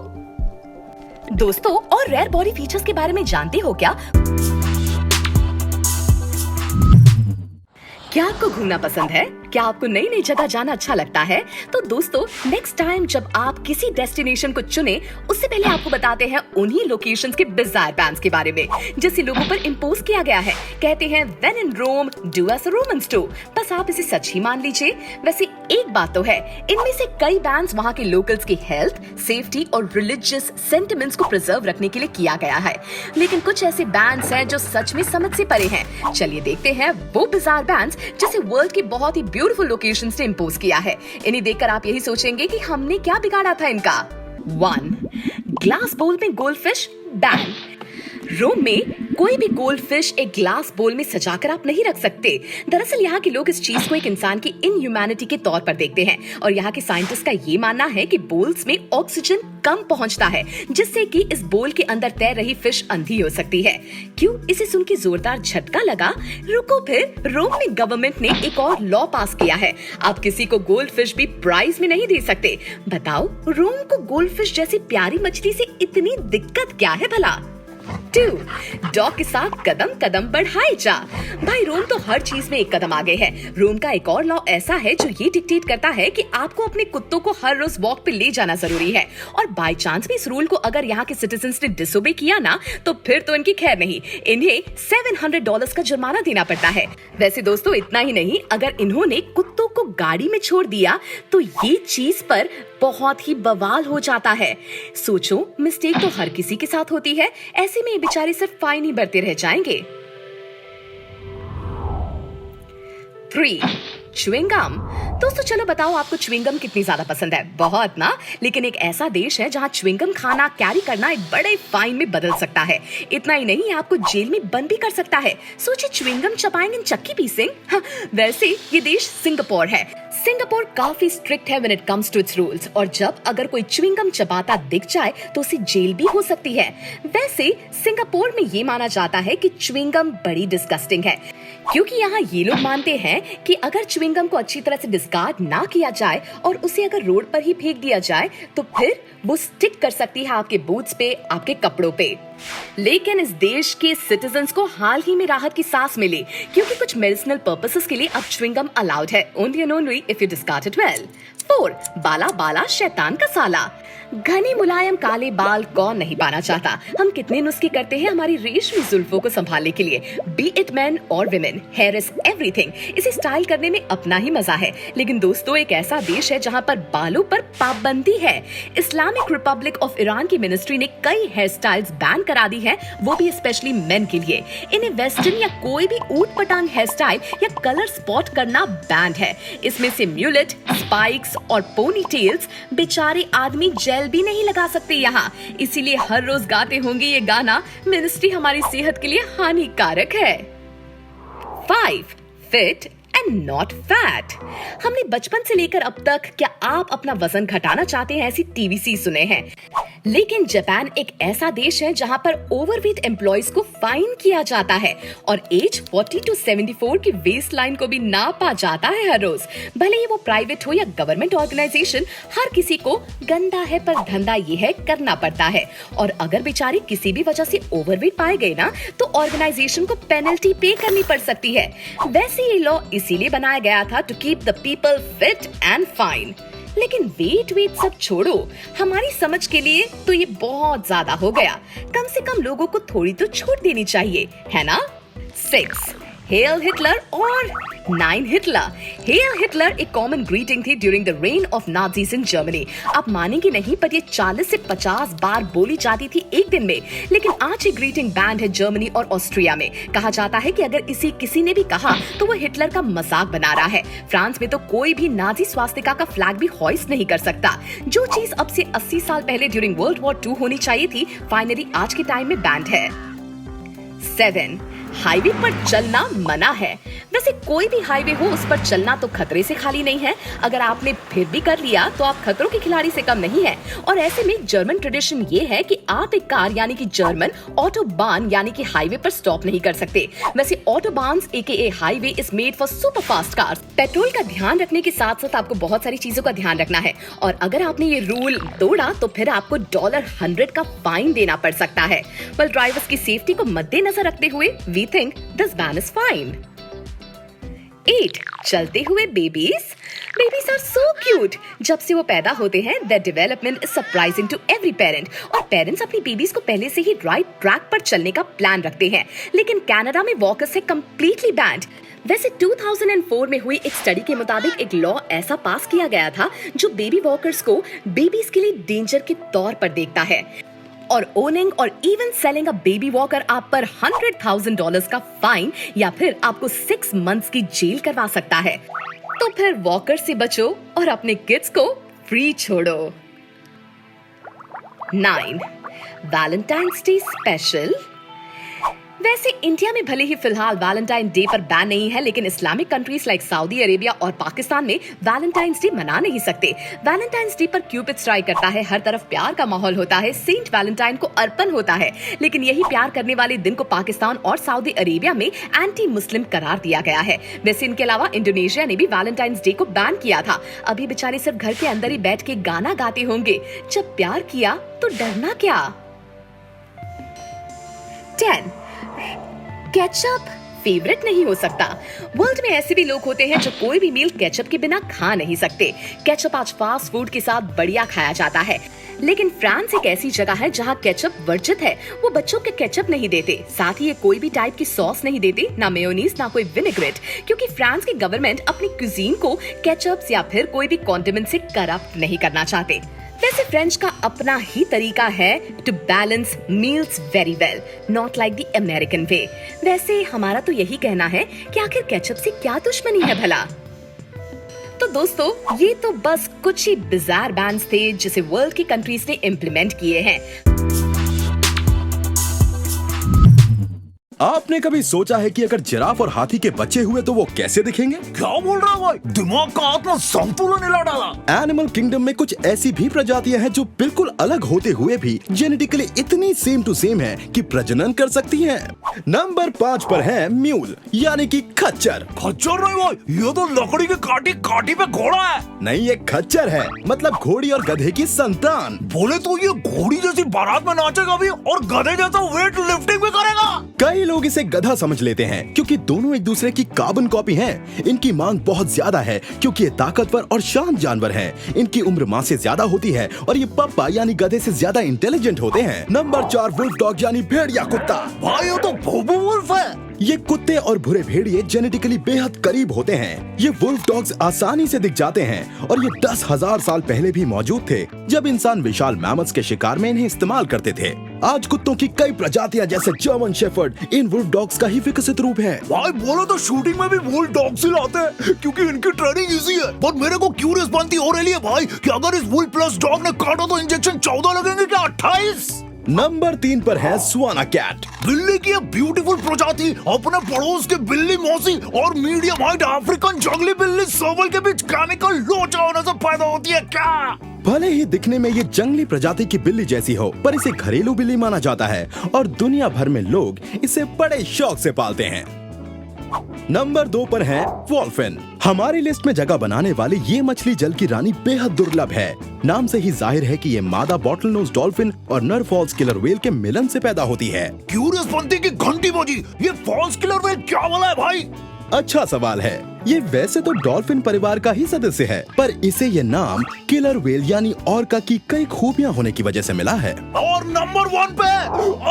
दोस्तों, और रेयर बॉडी फीचर्स के बारे में जानते हो क्या? क्या आपको घूमना पसंद है? क्या आपको नई नई जगह जाना अच्छा लगता है? तो दोस्तों, नेक्स्ट टाइम जब आप किसी डेस्टिनेशन को चुने, उससे पहले आपको बताते हैं उन्हीं लोकेशंस के बिज़ार बैंस के बारे में, जिसे लोगों पर इम्पोज किया गया है। कहते हैं when in Rome do as the Romans do. बस आप इसे सच ही मान लीजिए। वैसे एक बात तो है, इनमें से कई बैंस वहाँ के लोकल्स की हेल्थ, सेफ्टी और रिलीजियस सेंटिमेंट्स को प्रिजर्व रखने के लिए किया गया है। लेकिन कुछ ऐसे बैंस हैं जो सच में समझ से परे हैं। चलिए देखते हैं वो बिज़ार बैंस जिसे वर्ल्ड की बहुत ही ब्यूटीफुल लोकेशंस ने इम्पोज किया है। इन्हें देखकर आप यही सोचेंगे कि हमने क्या बिगाड़ा था इनका। 1 ग्लास बोल में गोल्डफिश बैन। रोम में कोई भी गोल्डफिश एक ग्लास बोल में सजाकर आप नहीं रख सकते। दरअसल यहाँ के लोग इस चीज को एक इंसान की इनह्यूमैनिटी के तौर पर देखते हैं, और यहाँ के साइंटिस्ट का ये मानना है कि बोल्स में ऑक्सीजन कम पहुंचता है, जिससे कि इस बोल के अंदर तैर रही फिश अंधी हो सकती है। क्यों? इसे सुन के जोरदार झटका लगा। रुको, फिर रोम में गवर्नमेंट ने एक और लॉ पास किया है। आप किसी को गोल्डफिश भी प्राइज में नहीं दे सकते। बताओ, रोम को गोल्डफिश जैसी प्यारी मछली से इतनी दिक्कत क्या है भला? 2 डॉग के साथ कदम कदम बढ़ाए जा। भाई, रोम तो हर चीज में एक कदम आगे है। रोम का एक और लॉ ऐसा है जो ये डिक्टेट करता है कि आपको अपने कुत्तों को हर रोज वॉक पे ले जाना जरूरी है, और बाय चांस भी इस रूल को अगर यहाँ के सिटीजन्स ने डिसोबे किया ना, तो फिर तो इनकी खैर नहीं। इन्हें $700 का जुर्माना देना पड़ता है। वैसे दोस्तों, इतना ही नहीं, अगर इन्होंने कुत्तों को गाड़ी में छोड़ दिया तो ये चीज पर बहुत ही बवाल हो जाता है। सोचो, मिस्टेक तो हर किसी के साथ होती है, ऐसे में बेचारे सिर्फ फाइन ही भरते रह जाएंगे। 3 च्युइंग गम। दोस्तों, चलो बताओ, आपको च्युइंग गम कितनी ज्यादा पसंद है? बहुत ना। लेकिन एक ऐसा देश है जहाँ च्युइंग गम खाना, कैरी करना एक बड़े फाइन में बदल सकता है। इतना ही नहीं, आपको जेल में बंद भी कर सकता है। सोचिए, च्युइंग गम चबाएंगे चक्की पीसेंगे। हाँ, वैसे ये देश सिंगापुर है। सिंगापुर काफी स्ट्रिक्ट है when it comes to its rules, और जब अगर कोई च्युइंग गम चबाता दिख जाए तो उसे जेल भी हो सकती है। वैसे सिंगापुर में ये माना जाता है कि च्युइंग गम बड़ी डिस्गस्टिंग है, क्योंकि यहाँ ये लोग मानते हैं कि अगर च्युइंग गम को अच्छी तरह से डिस्कार्ड ना किया जाए और उसे अगर रोड पर ही फेंक दिया जाए, तो फिर वो स्टिक कर सकती है आपके बूट्स पे, आपके कपड़ों पे। लेकिन इस देश के सिटीजन्स को हाल ही में राहत की सांस मिली, क्योंकि कुछ मेडिसिनल पर्पसेस के लिए अब च्युइंग गम अलाउड है, only and only if you discard it well. 4. बाला बाला शैतान का साला। घने मुलायम काले बाल कौन नहीं पाना चाहता। हम कितने नुस्खे करते हैं हमारी रेशमी जुल्फों को संभालने के लिए। बी इट मैन और विमेन, हेयर इज एवरीथिंग। इसे स्टाइल करने में अपना ही मजा है। लेकिन दोस्तों, एक ऐसा देश है जहां पर बालों पर पाबंदी है। इस्लामिक रिपब्लिक ऑफ ईरान की मिनिस्ट्री ने कई हेयर स्टाइल्स बैन करा दी है, वो भी स्पेशली मेन के लिए। इन्हें वेस्टर्न या कोई भी ऊट पटांग हेयर स्टाइल या कलर स्पॉट करना बैंड है। इसमें से म्यूलेट, स्पाइक्स और पोनी टेल्स, बेचारे आदमी जेल भी नहीं लगा सकते यहाँ। इसीलिए हर रोज गाते होंगे ये गाना, मिनिस्ट्री हमारी सेहत के लिए हानिकारक है। 5. Fit and not fat. हमने बचपन से लेकर अब तक, क्या आप अपना वजन घटाना चाहते हैं, ऐसी टीवीसी सुने हैं। लेकिन जापान एक ऐसा देश है जहां पर ओवरवेट एम्प्लॉइज को फाइन किया जाता है और एज 40 to 74 की वेस्ट लाइन को भी नापा जाता है हर रोज। भले ही वो प्राइवेट हो या गवर्नमेंट ऑर्गेनाइजेशन, हर किसी को गंदा है पर धंधा ये है करना पड़ता है। और अगर बेचारे किसी भी वजह से ओवरवेट पाए गए ना, तो ऑर्गेनाइजेशन को पेनल्टी पे करनी पड़ सकती है। वैसे ये लॉ इसीलिए बनाया गया था, to keep the people fit and fine. लेकिन वेट सब छोड़ो, हमारी समझ के लिए तो ये बहुत ज्यादा हो गया। कम से कम लोगों को थोड़ी तो छूट देनी चाहिए, है ना? 6. हेल हिटलर और 9 हिटलर। हेल हिटलर एक कॉमन ग्रीटिंग थी during the rain of Nazis in Germany. आप मानेंगे नहीं, पर ये 40 से 50 बार बोली जाती थी एक दिन में। लेकिन आज ये ग्रीटिंग बैंड है जर्मनी और ऑस्ट्रिया में। कहा जाता है कि अगर इसे किसी ने भी कहा तो वो हिटलर का मजाक बना रहा है। फ्रांस में तो कोई भी नाजी स्वास्तिका का फ्लैग भी हॉइस्ट नहीं कर सकता। जो चीज अब से 80 साल पहले ड्यूरिंग वर्ल्ड वॉर 2 होनी चाहिए थी, फाइनली आज के टाइम में बैंड है। 7. हाईवे पर चलना मना है। वैसे कोई भी हाईवे हो, उस पर चलना तो खतरे से खाली नहीं है। अगर आपने फिर भी कर लिया तो आप खतरों के खिलाड़ी से कम नहीं है। और ऐसे में जर्मन ट्रेडिशन ये है कि आप एक कार यानी कि जर्मन ऑटोबान यानी कि हाईवे पर स्टॉप नहीं कर सकते। वैसे ऑटोबान्स AKA highway is made for super fast cars. Petrol का ध्यान रखने के साथ साथ आपको बहुत सारी चीजों का ध्यान रखना है। और अगर आपने ये रूल तोड़ा तो फिर आपको $100 का फाइन देना पड़ सकता है। वेल, ड्राइवर्स की सेफ्टी को मद्देनजर रखते हुए we think this ban is fine. 8. चलते हुए babies. Babies are so cute. जब से वो पैदा होते हैं, their development is surprising to every parent. और पेरेंट्स अपनी बेबीज को पहले से ही राइट ट्रैक पर चलने का प्लान रखते हैं। लेकिन कनाडा में वॉकर्स है completely banned. वैसे 2004 में हुई एक स्टडी के मुताबिक एक लॉ ऐसा पास किया गया था जो बेबी वॉकर्स को बेबीज के लिए डेंजर के तौर पर देखता है। और ओनिंग और even selling a baby walker आप पर $100,000 का फाइन या फिर आपको 6 months की जेल करवा सकता है। तो फिर वॉकर से बचो और अपने किड्स को फ्री छोड़ो। 9. Valentine's day special. वैसे इंडिया में भले ही फिलहाल वैलेंटाइन डे पर बैन नहीं है, लेकिन Islamic countries like Saudi Arabia और पाकिस्तान में वैलेंटाइंस डे मना नहीं सकते। वैलेंटाइंस डे पर क्यूपिड स्ट्राइक करता है, हर तरफ प्यार का माहौल होता है, सेंट वैलेंटाइन को अर्पण होता है। लेकिन यही प्यार करने वाले दिन को पाकिस्तान और सऊदी अरेबिया में एंटी मुस्लिम करार दिया गया है। वैसे इनके अलावा इंडोनेशिया ने भी वैलेंटाइंस डे को बैन किया था। अभी बेचारे सिर्फ घर के अंदर ही बैठ के गाना गाते होंगे, जब प्यार किया तो डरना क्या। 10. केचप फेवरेट नहीं हो सकता। वर्ल्ड में ऐसे भी लोग होते हैं जो कोई भी मील केचप के बिना खा नहीं सकते। केचप आज फास्ट फूड के साथ बढ़िया खाया जाता है। लेकिन फ्रांस एक ऐसी जगह है जहां केचप वर्जित है। वो बच्चों के केचप नहीं देते, साथ ही ये कोई भी टाइप की सॉस नहीं देते, ना मेयोनीज ना कोई विनेग्रेट, क्योंकि फ्रांस की गवर्नमेंट अपनी क्यूजीन को केचप या फिर कोई भी कॉन्डिमेंट से करप्ट नहीं करना चाहते। वैसे फ्रेंच का अपना ही तरीका है to balance meals very well, not like the American way. वैसे हमारा तो यही कहना है कि आखिर केचप से क्या दुश्मनी है भला। तो दोस्तों, ये तो बस कुछ ही बिजार बैन्स थे जिसे वर्ल्ड की कंट्रीज ने इम्प्लीमेंट किए हैं। आपने कभी सोचा है कि अगर जिराफ और हाथी के बच्चे हुए तो वो कैसे दिखेंगे? क्या बोल रहा है भाई? दिमाग का आत्मा संतुलन हिला डाला। एनिमल किंगडम में कुछ ऐसी भी प्रजातियां हैं जो बिल्कुल अलग होते हुए भी जेनेटिकली इतनी सेम टू सेम है कि प्रजनन कर सकती हैं। नंबर 5 पर है म्यूल यानी कि खच्चर। खच्चर नहीं भाई, ये तो लकड़ी की काटी पे घोड़ा है। नहीं, ये खच्चर है, मतलब घोड़ी और गधे की संतान। बोले तो ये घोड़ी जैसी बारात में नाचेगा भी और गधे जैसा वेट लिफ्टिंग भी करेगा। कई कई लोग इसे गधा समझ लेते हैं क्योंकि दोनों एक दूसरे की कार्बन कॉपी हैं। इनकी मांग बहुत ज्यादा है क्योंकि ये ताकतवर और शांत जानवर हैं। इनकी उम्र माँ से ज्यादा होती है और ये पप्पा यानी गधे से ज्यादा इंटेलिजेंट होते हैं। नंबर 4 वुल्फ डॉग यानी भेड़िया कुत्ता। भाई ये तो भोबू वुल्फ है। ये कुत्ते और भूरे भेड़िए जेनेटिकली बेहद करीब होते हैं। ये वुल्फ डॉग्स आसानी से दिख जाते हैं और ये 10,000 साल पहले भी मौजूद थे जब इंसान विशाल मैमथ्स के शिकार में इन्हें इस्तेमाल करते थे। आज कुत्तों की कई प्रजातियां जैसे जर्मन शेफर्ड इन वुल्फ डॉग्स का ही विकसित रूप है। भाई बोलो तो शूटिंग में भी वुल्फ डॉग से लाते हैं क्योंकि इनकी ट्रेनिंग इजी है। पर मेरे को क्यूरियस बनती हो रही है भाई कि अगर इस वुल्फ प्लस डॉग ने काटा तो इंजेक्शन 14 लगेंगे क्या 28? नंबर 3 पर है स्वाना कैट। बिल्ली की ब्यूटीफुल प्रजाति अपने पड़ोस के बिल्ली मौसी और मीडियम हाइट अफ्रीकन जंगली बिल्ली सर्वल के बीच केमिकल लोचा होने से पैदा होती है क्या? भले ही दिखने में ये जंगली प्रजाति की बिल्ली जैसी हो, पर इसे घरेलू बिल्ली माना जाता है और दुनिया भर में लोग इसे बड़े शौक से पालते हैं। नंबर 2 पर है वॉल्फिन। हमारी लिस्ट में जगह बनाने वाली ये मछली जल की रानी बेहद दुर्लभ है। नाम से ही जाहिर है कि ये मादा बॉटल नोज डॉल्फिन और नर फॉल्स किलर व्हेल के मिलन से पैदा होती है। क्यूरियस बनती की घंटी बजी। ये फॉल्स किलर व्हेल क्या वाला है भाई? अच्छा सवाल है। ये वैसे तो डॉल्फिन परिवार का ही सदस्य है, पर इसे ये नाम किलर व्हेल यानी ऑर्का की कई खूबियां होने की वजह से मिला है। और नंबर 1 पे,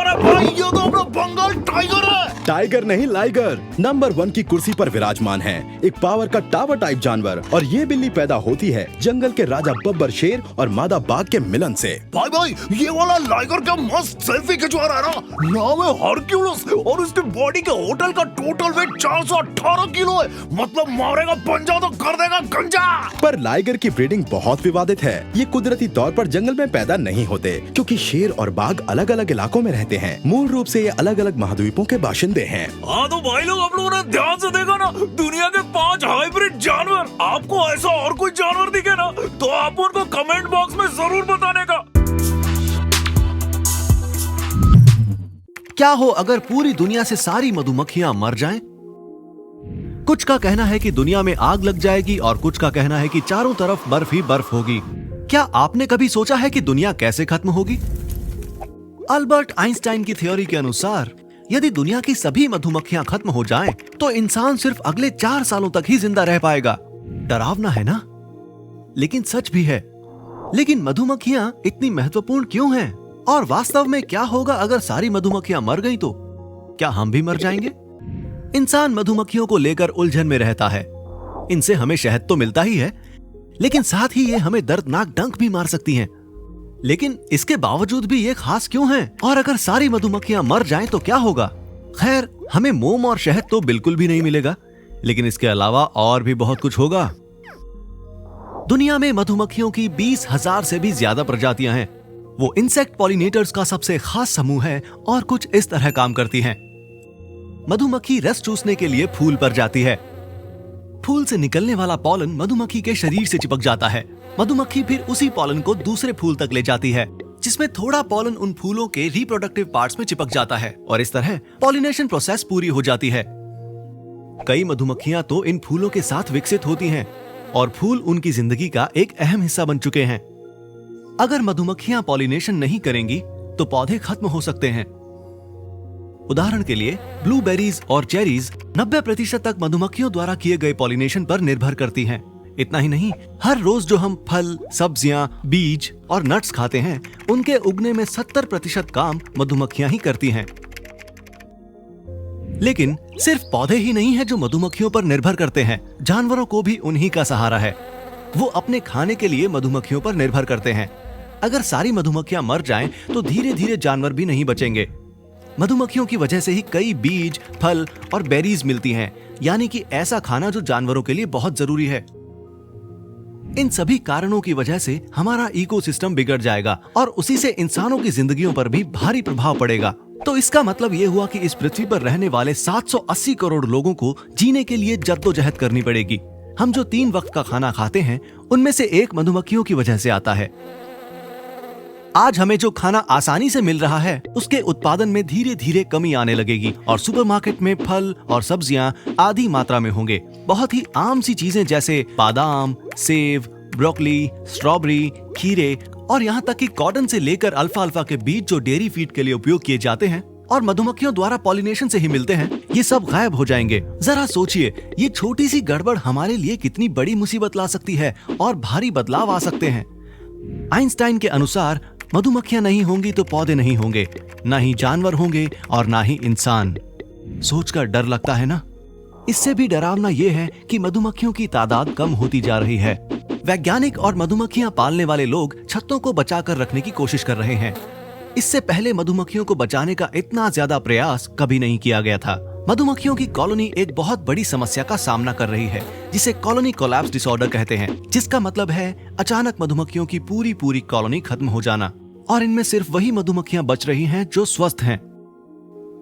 अरे भाई ये तो अपना बंगाल टाइगर है। टाइगर नहीं लाइगर। नंबर 1 की कुर्सी पर विराजमान है एक पावर का टावर टाइप जानवर और ये बिल्ली पैदा होती है जंगल के राजा बब्बर शेर और मादा बाघ के मिलन से। भाई ये वाला लाइगर क्या मस्त सेल्फी खिंचवा रहा है ना। नाम है हरक्यूलिस और इसकी बॉडी के होटल का टोटल वेट 418 किलो है। मतलब मारेगा पंजा तो कर देगा गंजा। पर लाइगर की ब्रीडिंग बहुत विवादित है। ये कुदरती तौर पर जंगल में पैदा नहीं होते क्योंकि शेर और बाघ अलग अलग इलाकों में रहते हैं। मूल रूप से ये अलग अलग महाद्वीपों के बाशिंदे हैं। हाँ तो भाई लोग आप लोगों ने ध्यान से देखा ना, दुनिया के 5 हाइब्रिड जानवर। आपको ऐसा और कोई जानवर दिखे ना तो आप उनको कमेंट बॉक्स में जरूर बताने का। क्या हो अगर पूरी दुनिया से सारी मधुमक्खियां मर जाएं? कुछ का कहना है कि दुनिया में आग लग जाएगी और कुछ का कहना है कि चारों तरफ बर्फ ही बर्फ होगी। क्या आपने कभी सोचा है कि दुनिया कैसे खत्म होगी? अल्बर्ट आइंस्टाइन की थ्योरी के अनुसार यदि दुनिया की सभी मधुमक्खियां खत्म हो जाएं, तो इंसान सिर्फ अगले 4 सालों तक ही जिंदा रह पाएगा। डरावना है ना? लेकिन सच भी है। लेकिन मधुमक्खियां इतनी महत्वपूर्ण क्यों हैं? और वास्तव में क्या होगा अगर सारी मधुमक्खियां मर गईं तो? क्या हम भी मर जाएंगे? इंसान मधुमक्खियों को लेकर उलझन में रहता है। इनसे हमें शहद तो मिलता ही है, लेकिन साथ ही ये हमें दर्दनाक डंक भी मार सकती हैं। लेकिन इसके बावजूद भी ये खास क्यों हैं? और अगर सारी मधुमक्खियां मर जाएं तो क्या होगा? खैर, हमें मोम और शहद तो बिल्कुल भी नहीं मिलेगा, लेकिन इसके अलावा और भी बहुत कुछ होगा। दुनिया में मधुमक्खियों की 20,000 से भी ज्यादा प्रजातियां हैं। वो इंसेक्ट पॉलिनेटर्स का सबसे खास समूह है और कुछ इस तरह काम करती हैं। मधुमक्खी रस चूसने के लिए फूल पर जाती है। फूल से निकलने वाला पॉलन मधुमक्खी के शरीर से चिपक जाता है। मधुमक्खी फिर उसी पॉलन को दूसरे फूल तक ले जाती है, जिसमें थोड़ा पॉलन उन फूलों के रिप्रोडक्टिव पार्ट्स में चिपक जाता है और इस तरह पॉलिनेशन प्रोसेस पूरी हो जाती है। कई मधुमक्खियां तो इन फूलों के साथ विकसित होती हैं और फूल उनकी जिंदगी का एक अहम हिस्सा बन चुके हैं। अगर मधुमक्खियां पॉलिनेशन नहीं करेंगी तो पौधे खत्म हो सकते हैं। उदाहरण के लिए ब्लूबेरीज और चेरीज 90% तक मधुमक्खियों द्वारा किए गए पॉलिनेशन पर निर्भर करती हैं। इतना ही नहीं, हर रोज जो हम फल, सब्जियां, बीज और नट्स खाते हैं, उनके उगने में 70% काम मधुमक्खियां ही करती हैं। लेकिन सिर्फ पौधे ही नहीं है जो मधुमक्खियों पर निर्भर करते हैं, जानवरों को भी उन्हीं का सहारा है। वो अपने खाने के लिए मधुमक्खियों पर निर्भर करते हैं। अगर सारी मधुमक्खियां मर जाएं, तो धीरे धीरे जानवर भी नहीं बचेंगे। मधुमक्खियों की वजह से ही कई बीज, फल और बेरीज मिलती हैं, यानी कि ऐसा खाना जो जानवरों के लिए बहुत जरूरी है। इन सभी कारणों की वजह से हमारा इकोसिस्टम बिगड़ जाएगा और उसी से इंसानों की जिंदगियों पर भी भारी प्रभाव पड़ेगा। तो इसका मतलब ये हुआ कि इस पृथ्वी पर रहने वाले 780 करोड़ लोगों को जीने के लिए जद्दोजहद करनी पड़ेगी। हम जो 3 वक्त का खाना खाते हैं, उनमें से एक मधुमक्खियों की वजह से आता है। आज हमें जो खाना आसानी से मिल रहा है, उसके उत्पादन में धीरे धीरे कमी आने लगेगी और सुपरमार्केट में फल और सब्जियां आधी मात्रा में होंगे। बहुत ही आम सी चीजें जैसे बादाम, सेब, ब्रोकली, स्ट्रॉबेरी, खीरे और यहाँ तक कि कॉटन से लेकर अल्फाल्फा के बीज जो डेयरी फीड के लिए उपयोग किए जाते हैं, और मधुमक्खियों द्वारा पॉलिनेशन से ही मिलते हैं, ये सब गायब हो जाएंगे। जरा सोचिए, ये छोटी सी गड़बड़ हमारे लिए कितनी बड़ी मुसीबत ला सकती है और भारी बदलाव आ सकते हैं। आइंस्टाइन के अनुसार मधुमक्खियां नहीं होंगी तो पौधे नहीं होंगे, ना ही जानवर होंगे और ना ही इंसान। सोचकर डर लगता है ना? इससे भी डरावना ये है कि मधुमक्खियों की तादाद कम होती जा रही है। वैज्ञानिक और मधुमक्खियां पालने वाले लोग छत्तों को बचाकर रखने की कोशिश कर रहे हैं। इससे पहले मधुमक्खियों को बचाने का इतना ज्यादा प्रयास कभी नहीं किया गया था। मधुमक्खियों की कॉलोनी एक बहुत बड़ी समस्या का सामना कर रही है, जिसे कॉलोनी कोलैप्स डिसऑर्डर कहते हैं, जिसका मतलब है अचानक मधुमक्खियों की पूरी कॉलोनी खत्म हो जाना, और इनमें सिर्फ वही मधुमक्खियां बच रही हैं जो स्वस्थ हैं।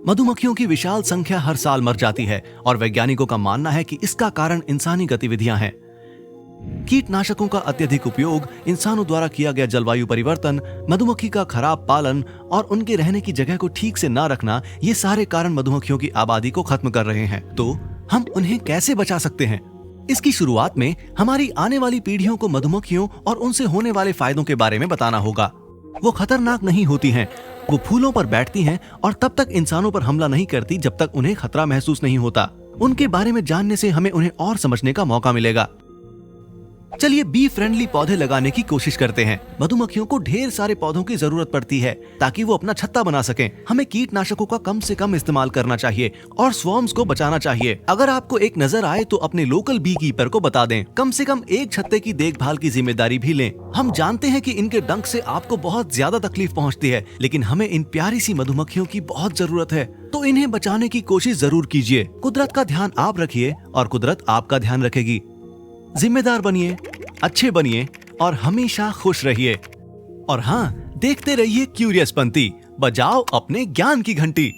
मधुमक्खियों की विशाल संख्या हर साल मर जाती है और वैज्ञानिकों का मानना है कि इसका कारण इंसानी गतिविधियां हैं। कीटनाशकों का अत्यधिक उपयोग, इंसानों द्वारा किया गया जलवायु परिवर्तन, मधुमक्खी का खराब पालन और उनके रहने की जगह को ठीक से ना रखना, ये सारे कारण मधुमक्खियों की आबादी को खत्म कर रहे हैं। तो हम उन्हें कैसे बचा सकते हैं? इसकी शुरुआत में हमारी आने वाली पीढ़ियों को मधुमक्खियों और उनसे होने वाले फायदों के बारे में बताना होगा। वो खतरनाक नहीं होती हैं, वो फूलों पर बैठती हैं और तब तक इंसानों पर हमला नहीं करती जब तक उन्हें खतरा महसूस नहीं होता। उनके बारे में जानने से हमें उन्हें और समझने का मौका मिलेगा। चलिए बी फ्रेंडली पौधे लगाने की कोशिश करते हैं। मधुमक्खियों को ढेर सारे पौधों की जरूरत पड़ती है ताकि वो अपना छत्ता बना सकें। हमें कीटनाशकों का कम से कम इस्तेमाल करना चाहिए और स्वॉर्म्स को बचाना चाहिए। अगर आपको एक नजर आए तो अपने लोकल बी कीपर को बता दें। कम से कम एक छत्ते की देखभाल की जिम्मेदारी भी लें। हम जानते हैं कि इनके डंक से आपको बहुत ज्यादा तकलीफ पहुँचती है, लेकिन हमें इन प्यारी सी मधुमक्खियों की बहुत जरूरत है, तो इन्हें बचाने की कोशिश जरूर कीजिए। कुदरत का ध्यान आप रखिए और कुदरत आपका ध्यान रखेगी। जिम्मेदार बनिए, अच्छे बनिए और हमेशा खुश रहिए। और हाँ, देखते रहिए क्यूरियस पंती, बजाओ अपने ज्ञान की घंटी।